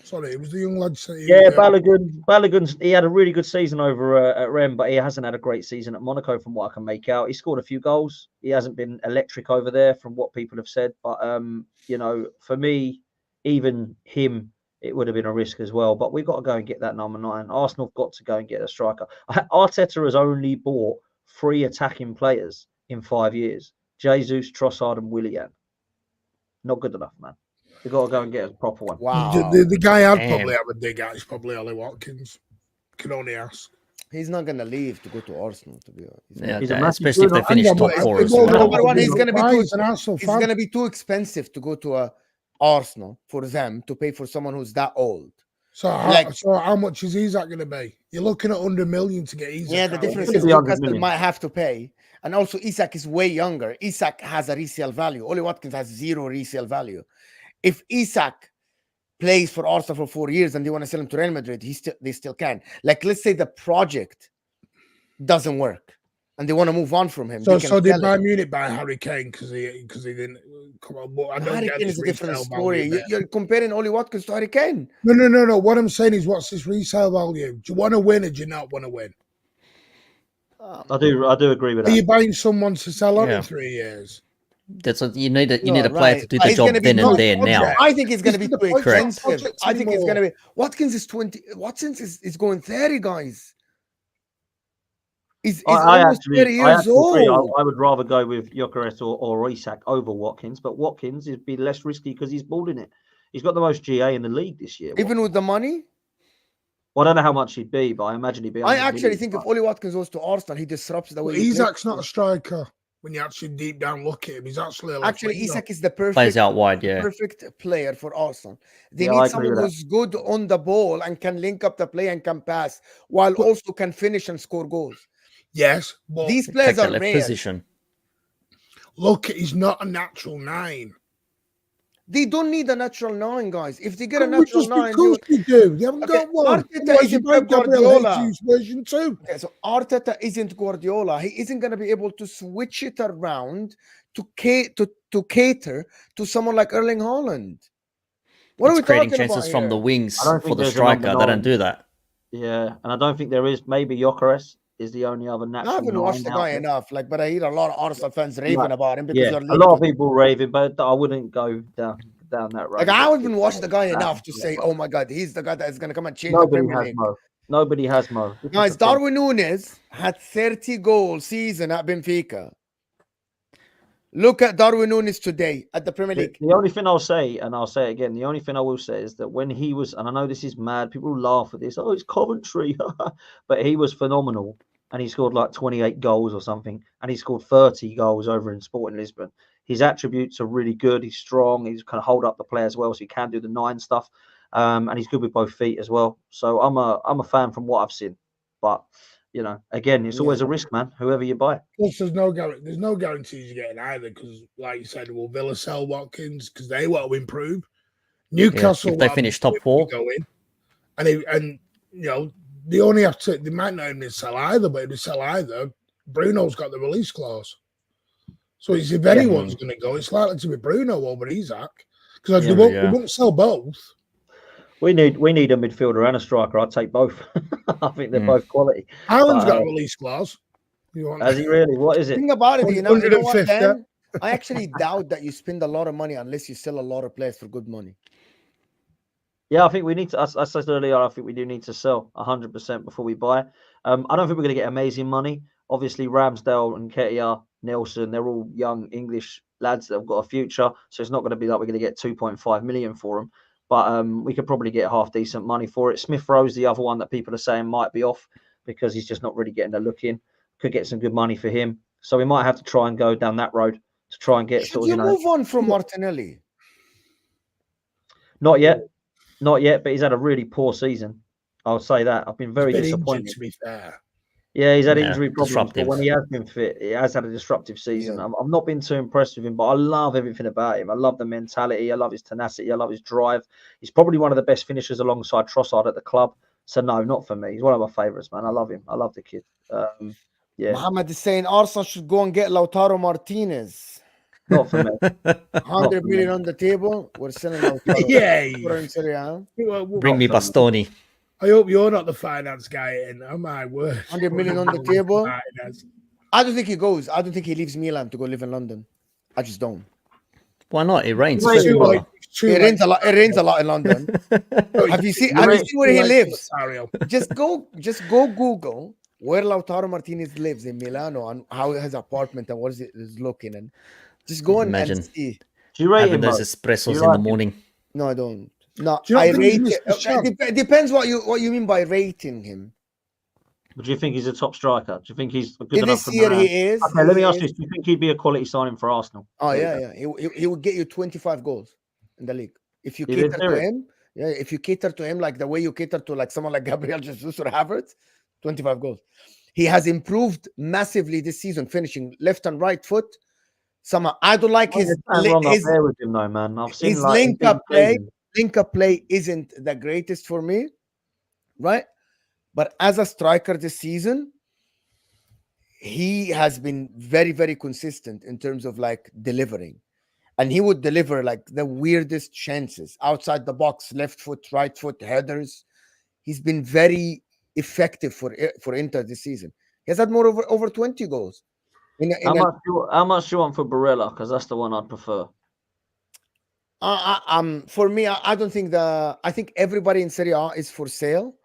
Sorry, it was the young lad. Balogun. He had a really good season over at Rennes, but he hasn't had a great season at Monaco, from what I can make out. He scored a few goals. He hasn't been electric over there, from what people have said. But you know, for me, even him, it would have been a risk as well. But we've got to go and get that number 9. Arsenal have got to go and get a striker. Arteta has only bought 3 attacking players in 5 years: Jesus, Trossard, and Willian. Not good enough, man. We've got to go and get a proper one. Wow. The guy I'd probably have a dig at is probably Ollie Watkins. Can only ask. He's not going to leave to go to Arsenal, to be honest. Yeah, especially if they finish top 4 as well. Number 1, he's going to be too expensive to go to Arsenal for them to pay for someone who's that old. So how much is Isak going to be? You're looking at 100 million to get Isak. Yeah, the difference is Newcastle might have to pay. And also, Isak is way younger. Isak has a resale value. Ollie Watkins has 0 resale value. If Isak plays for Arsenal for 4 years and they want to sell him to Real Madrid, they still can. Like, let's say the project doesn't work. and they want to move on from him. So, They can so did sell it. Bayern Munich buy Harry Kane because he didn't come on? But I don't Harry get Kane this is a different resale story. value bit. You're comparing Oli Watkins to Harry Kane. No. What I'm saying is, what's this resale value? Do you want to win or do you not want to win? I do agree with Are you that. buying someone to sell on Yeah. in 3 years? That's what you need. You need You're a player to right. do But the he's gonna job be then and too- there now. I think he's going to He's be to too the point, he's not expensive. project I think he's anymore. going to be. Watkins is 20. Watkins is going 30, guys. He's I almost 30 actually years agree. old. I would rather go with Gyökeres or Isak over Watkins, but Watkins would be less risky because he's balling it. He's got the most GA in the league this year. Even with the money, Well, I don't know how much he'd be, but I imagine he'd be. I 100 actually million, think but- if Oli Watkins goes to Arsenal, he disrupts the way But you play. Isak's not a striker. When you actually deep down look at him, he's actually a left Actually, winger. Isak is the perfect Plays out wide, yeah. perfect player for Arsenal. They Yeah, I need agree someone with that. who's good on the ball and can link up the play and can pass, while also can finish and score goals. Yes, but These Take players that are left rare. position. look, he's not a natural 9. They don't need a natural 9, guys. If they get a Well, natural just 9, because we do. They haven't Okay, got one. Arteta Otherwise, isn't you buy Pep Gabriel Guardiola. Jesus version 2. okay, so Arteta isn't Guardiola. He isn't going to be able to switch it around to cater to someone like Erling Haaland. What are It's we creating talking chances about from here? the wings I don't for think the there's a number striker. They don't 9. do that. Yeah, and I don't think there is. Maybe Gyökeres is the only other I natural. haven't 9 watched the out guy there. enough, but I hear a lot of Arsenal fans raving about him because Yeah, you're a linked lot of with him. people raving, but I wouldn't go down that road. Like I haven't watched the guy Nah, enough to say, bro. "Oh my God, he's the guy that is going to come and change the Nobody Premier has League." Mo. Nobody has Mo. This is Guys, the thing. Darwin Núñez had 30 goal season at Benfica. Look at Darwin Núñez today at the Premier League. The only thing I'll say, and I'll say it again, the only thing I will say is that when he was, and I know this is mad, people laugh at this, oh, it's Coventry, but he was phenomenal, and he scored like 28 goals or something, and he scored 30 goals over in Sporting Lisbon. His attributes are really good. He's strong. He's kind of hold up the play as well, so he can do the 9 stuff, and he's good with both feet as well. So I'm a fan from what I've seen, but you know, again, it's always a risk, man. Whoever you buy. Plus, there's no guarantees you're getting either because, like you said, will Villa sell Watkins because they want to improve? Newcastle, if they want finish to top 4, go in, and you know they only have to. They might not even sell either, but if they sell either, Bruno's got the release clause. So it's, if anyone's going to go, it's likely to be Bruno over Isak because they won't sell both. We need a midfielder and a striker. I'd take both. I think they're both quality. Haaland's got a release clause. Has he really? What is it? Think about it, you know what, 150. Dan? I actually doubt that you spend a lot of money unless you sell a lot of players for good money. Yeah, I think we need to. As I said earlier, I think we do need to sell 100% before we buy. I don't think we're going to get amazing money. Obviously, Ramsdale and Ketia, Nelson, they're all young English lads that have got a future. So it's not going to be like we're going to get 2.5 million for them. But we could probably get half decent money for it. Smith Rowe's the other one that people are saying might be off because he's just not really getting a look in. Could get some good money for him. So we might have to try and go down that road to try and get Should you move on from Martinelli? Not yet. Not yet, but he's had a really poor season. I'll say that. I've been very disappointed. Injured, to be fair. Yeah, he's had injury problems, disruptive. but when he has been fit, he has had a disruptive season. Yeah. I've not been too impressed with him, but I love everything about him. I love the mentality. I love his tenacity. I love his drive. He's probably one of the best finishers alongside Trossard at the club. So no, not for me. He's one of my favourites, man. I love him. I love the kid. Yeah, Mohammed is saying Arsenal should go and get Lautaro Martinez. not for me. 100 million on the table. We're selling Lautaro. Yeah. In Serie A. Bring me Bastoni. I hope you're not the finance guy in. Oh my word. 100 million on the table. Finance. I don't think he goes. I don't think he leaves Milan to go live in London. I just don't. Why not? It rains. Right. Too late. Too It late. rains a lot. It rains a lot in London. Have you seen where he lives? Just go Google where Lautaro Martinez lives in Milano and how his apartment and what is it is looking, and just go and Imagine. see. Do you rate Having him? those Mo? espressos You in like the him? morning. No, I don't. No, Do you not I think rate he missed it. his chance? Depends what you mean by rating him. Do you think he's a top striker? Do you think he's good enough This for year Milan? he is. Okay, let me He ask is. you: do you think he'd be a quality signing for Arsenal? Oh There you yeah. He will get you 25 goals in the league if you Is cater it to serious? him. Yeah, if you cater to him like the way you cater to like someone like Gabriel Jesus or Havertz, 25 goals. He has improved massively this season, finishing left and right foot. Somehow, I don't like There's nothing wrong up there with him, though, man. I've seen his like link up play. occasions. Link up play isn't the greatest for me, right? But as a striker this season, he has been very, very consistent in terms of like delivering. And he would deliver like the weirdest chances outside the box, left foot, right foot, headers. He's been very effective for Inter this season. He has had more over 20 goals. How much do you want for Barella? Because that's the one I'd prefer. For me, I don't think I think everybody in Serie A is for sale.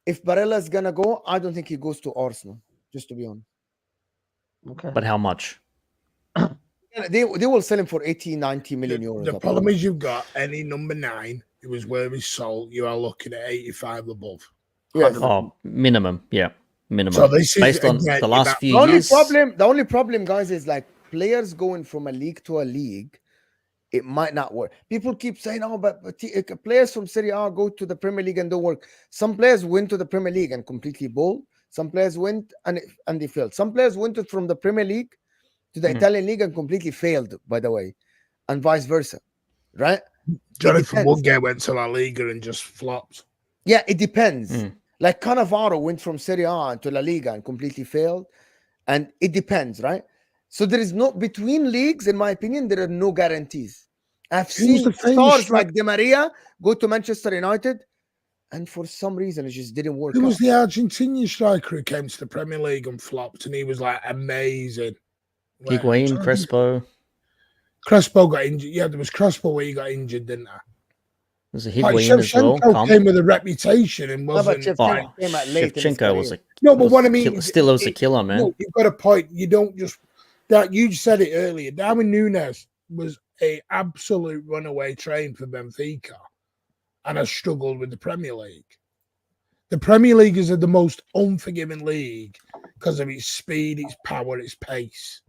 If Barella is gonna go, I don't think he goes to Arsenal. Just to be honest. Okay. But how much? They will sell him for 80, 90 million euros. The problem is you've got any number 9 who is where he's sold, you are looking at 85 above. Yes. Oh, minimum. Yeah, minimum. So this is based on again, the last few the years. The only problem, guys, is like players going from a league to a league, it might not work. People keep saying, "Oh, but players from Serie A go to the Premier League and don't work." Some players went to the Premier League and completely bowled. Some players went and they failed. Some players went from the Premier League to the Italian league and completely failed, by the way, and vice versa, right? Jonathan Woodgate went to La Liga and just flopped. Yeah, it depends. Like Cannavaro went from Serie A to La Liga and completely failed, and it depends, right? So there is no between leagues, in my opinion, there are no guarantees. I've seen stars like Di Maria go to Manchester United, and for some reason it just didn't work. Who was the Argentinian striker who came to the Premier League and flopped, and he was like amazing? Higuain, Crespo. Crespo got injured. Yeah, there was Crespo where he got injured, didn't there? There's a Higuain as well. Came with a reputation and wasn't. Shevchenko was a no, but what I mean, still was a killer, man. No, you've got a point. You don't just that. You said it earlier. Darwin Núñez was an absolute runaway train for Benfica, and has struggled with the Premier League. The Premier League is the most unforgiving league because of its speed, its power, its pace.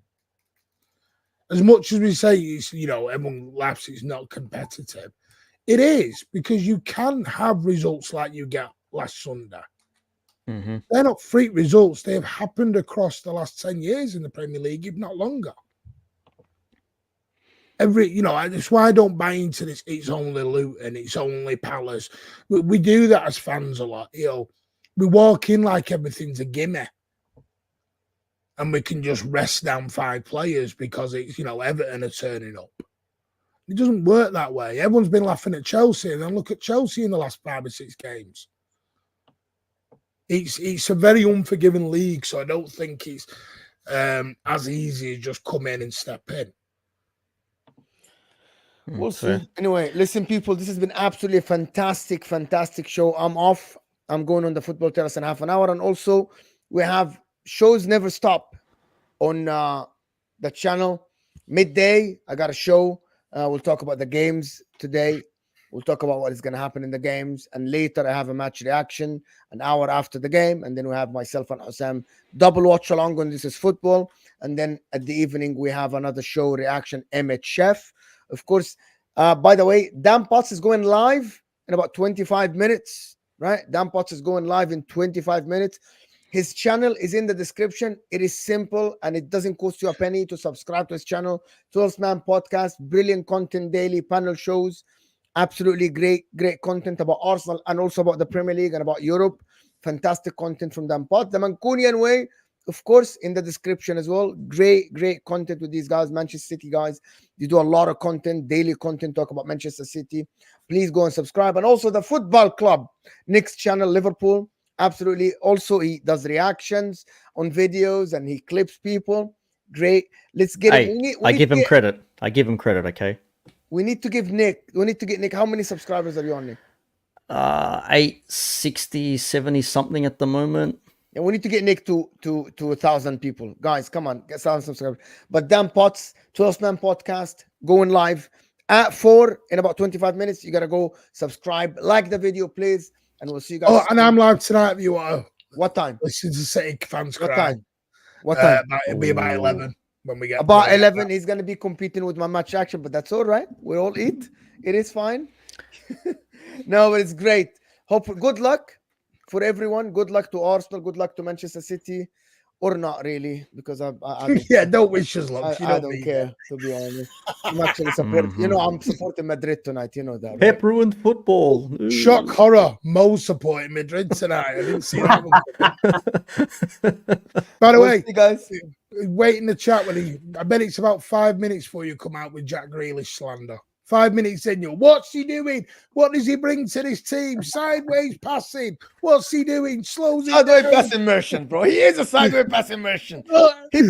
As much as we say it's, everyone laughs, it's not competitive. It is, because you can have results like you get last Sunday. They're not freak results. They have happened across the last 10 years in the Premier League, if not longer. That's why I don't buy into this. It's only Luton, it's only Palace. We do that as fans a lot. We walk in like everything's a gimme. And we can just rest down 5 players because it's, Everton are turning up. It doesn't work that way. Everyone's been laughing at Chelsea, and then look at Chelsea in the last 5 or 6 games. It's a very unforgiving league, so I don't think it's as easy as just come in and step in. We'll see. Anyway, listen, people, this has been absolutely a fantastic, fantastic show. I'm off. I'm going on the football terrace in half an hour. And also, we have shows never stop on the channel. Midday, I got a show. We'll talk about the games today. We'll talk about what is going to happen in the games. And later, I have a match reaction an hour after the game. And then we have myself and HUSAM double watch along on This Is Football. And then at the evening, we have another show reaction, Emmett Chef. Of course, by the way, Dan Potts is going live in about 25 minutes, right? Dan Potts is going live in 25 minutes. His channel is in the description. It is simple, and it doesn't cost you a penny to subscribe to his channel. 12-man podcast, brilliant content daily, panel shows, absolutely great content about Arsenal and also about the Premier League and about Europe. Fantastic content from Dan Potts. The Mancunian Way, of course, in the description as well. Great content with these guys, Manchester City guys. They do a lot of content, daily content, talk about Manchester City. Please go and subscribe. And also the Football Club, Nick's channel, Liverpool. Absolutely. Also, he does reactions on videos and he clips people. Great. Let's get him. I give him credit. I give him credit, okay? We need to give Nick. We need to get Nick. How many subscribers are you on, Nick? 860, 70 something at the moment. And we need to get Nick to 1,000 people. Guys, come on, get 1,000 subscribers. But Dan Potts, 12-man podcast, going live at 4 in about 25 minutes. You got to go subscribe, like the video, please. And we'll see you guys. Oh, and I'm live tonight if you want to. What time? Listen to City fans What cry. time? What time? It'll be about 11 when we get about 11. He's going to be competing with my match action, but that's all right. We all eat. It is fine. No, but it's great. Good luck for everyone. Good luck to Arsenal. Good luck to Manchester City. or not really, because I don't Yeah, don't wish us luck. You I don't don't need care, that. to be honest. I'm actually supporting, you know, I'm supporting Madrid tonight. You know that, right? Pep ruined football. Shock horror. Mo supporting Madrid tonight. I didn't see that one. By the We'll way, see, guys. wait in the chat with you. I bet it's about 5 minutes before you come out with Jack Grealish slander. 5 minutes in, you. What's he doing? What does he bring to this team? Sideways passing. What's he doing? Slows it Sideways down. pass immersion, bro. He is a sideways pass immersion. Oh, He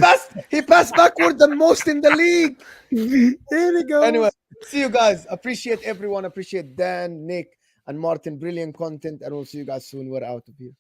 passed backward the most in the league. here he goes. Anyway, see you guys. Appreciate everyone. Appreciate Dan, Nick, and Martin. Brilliant content. And we'll see you guys soon. We're out of here.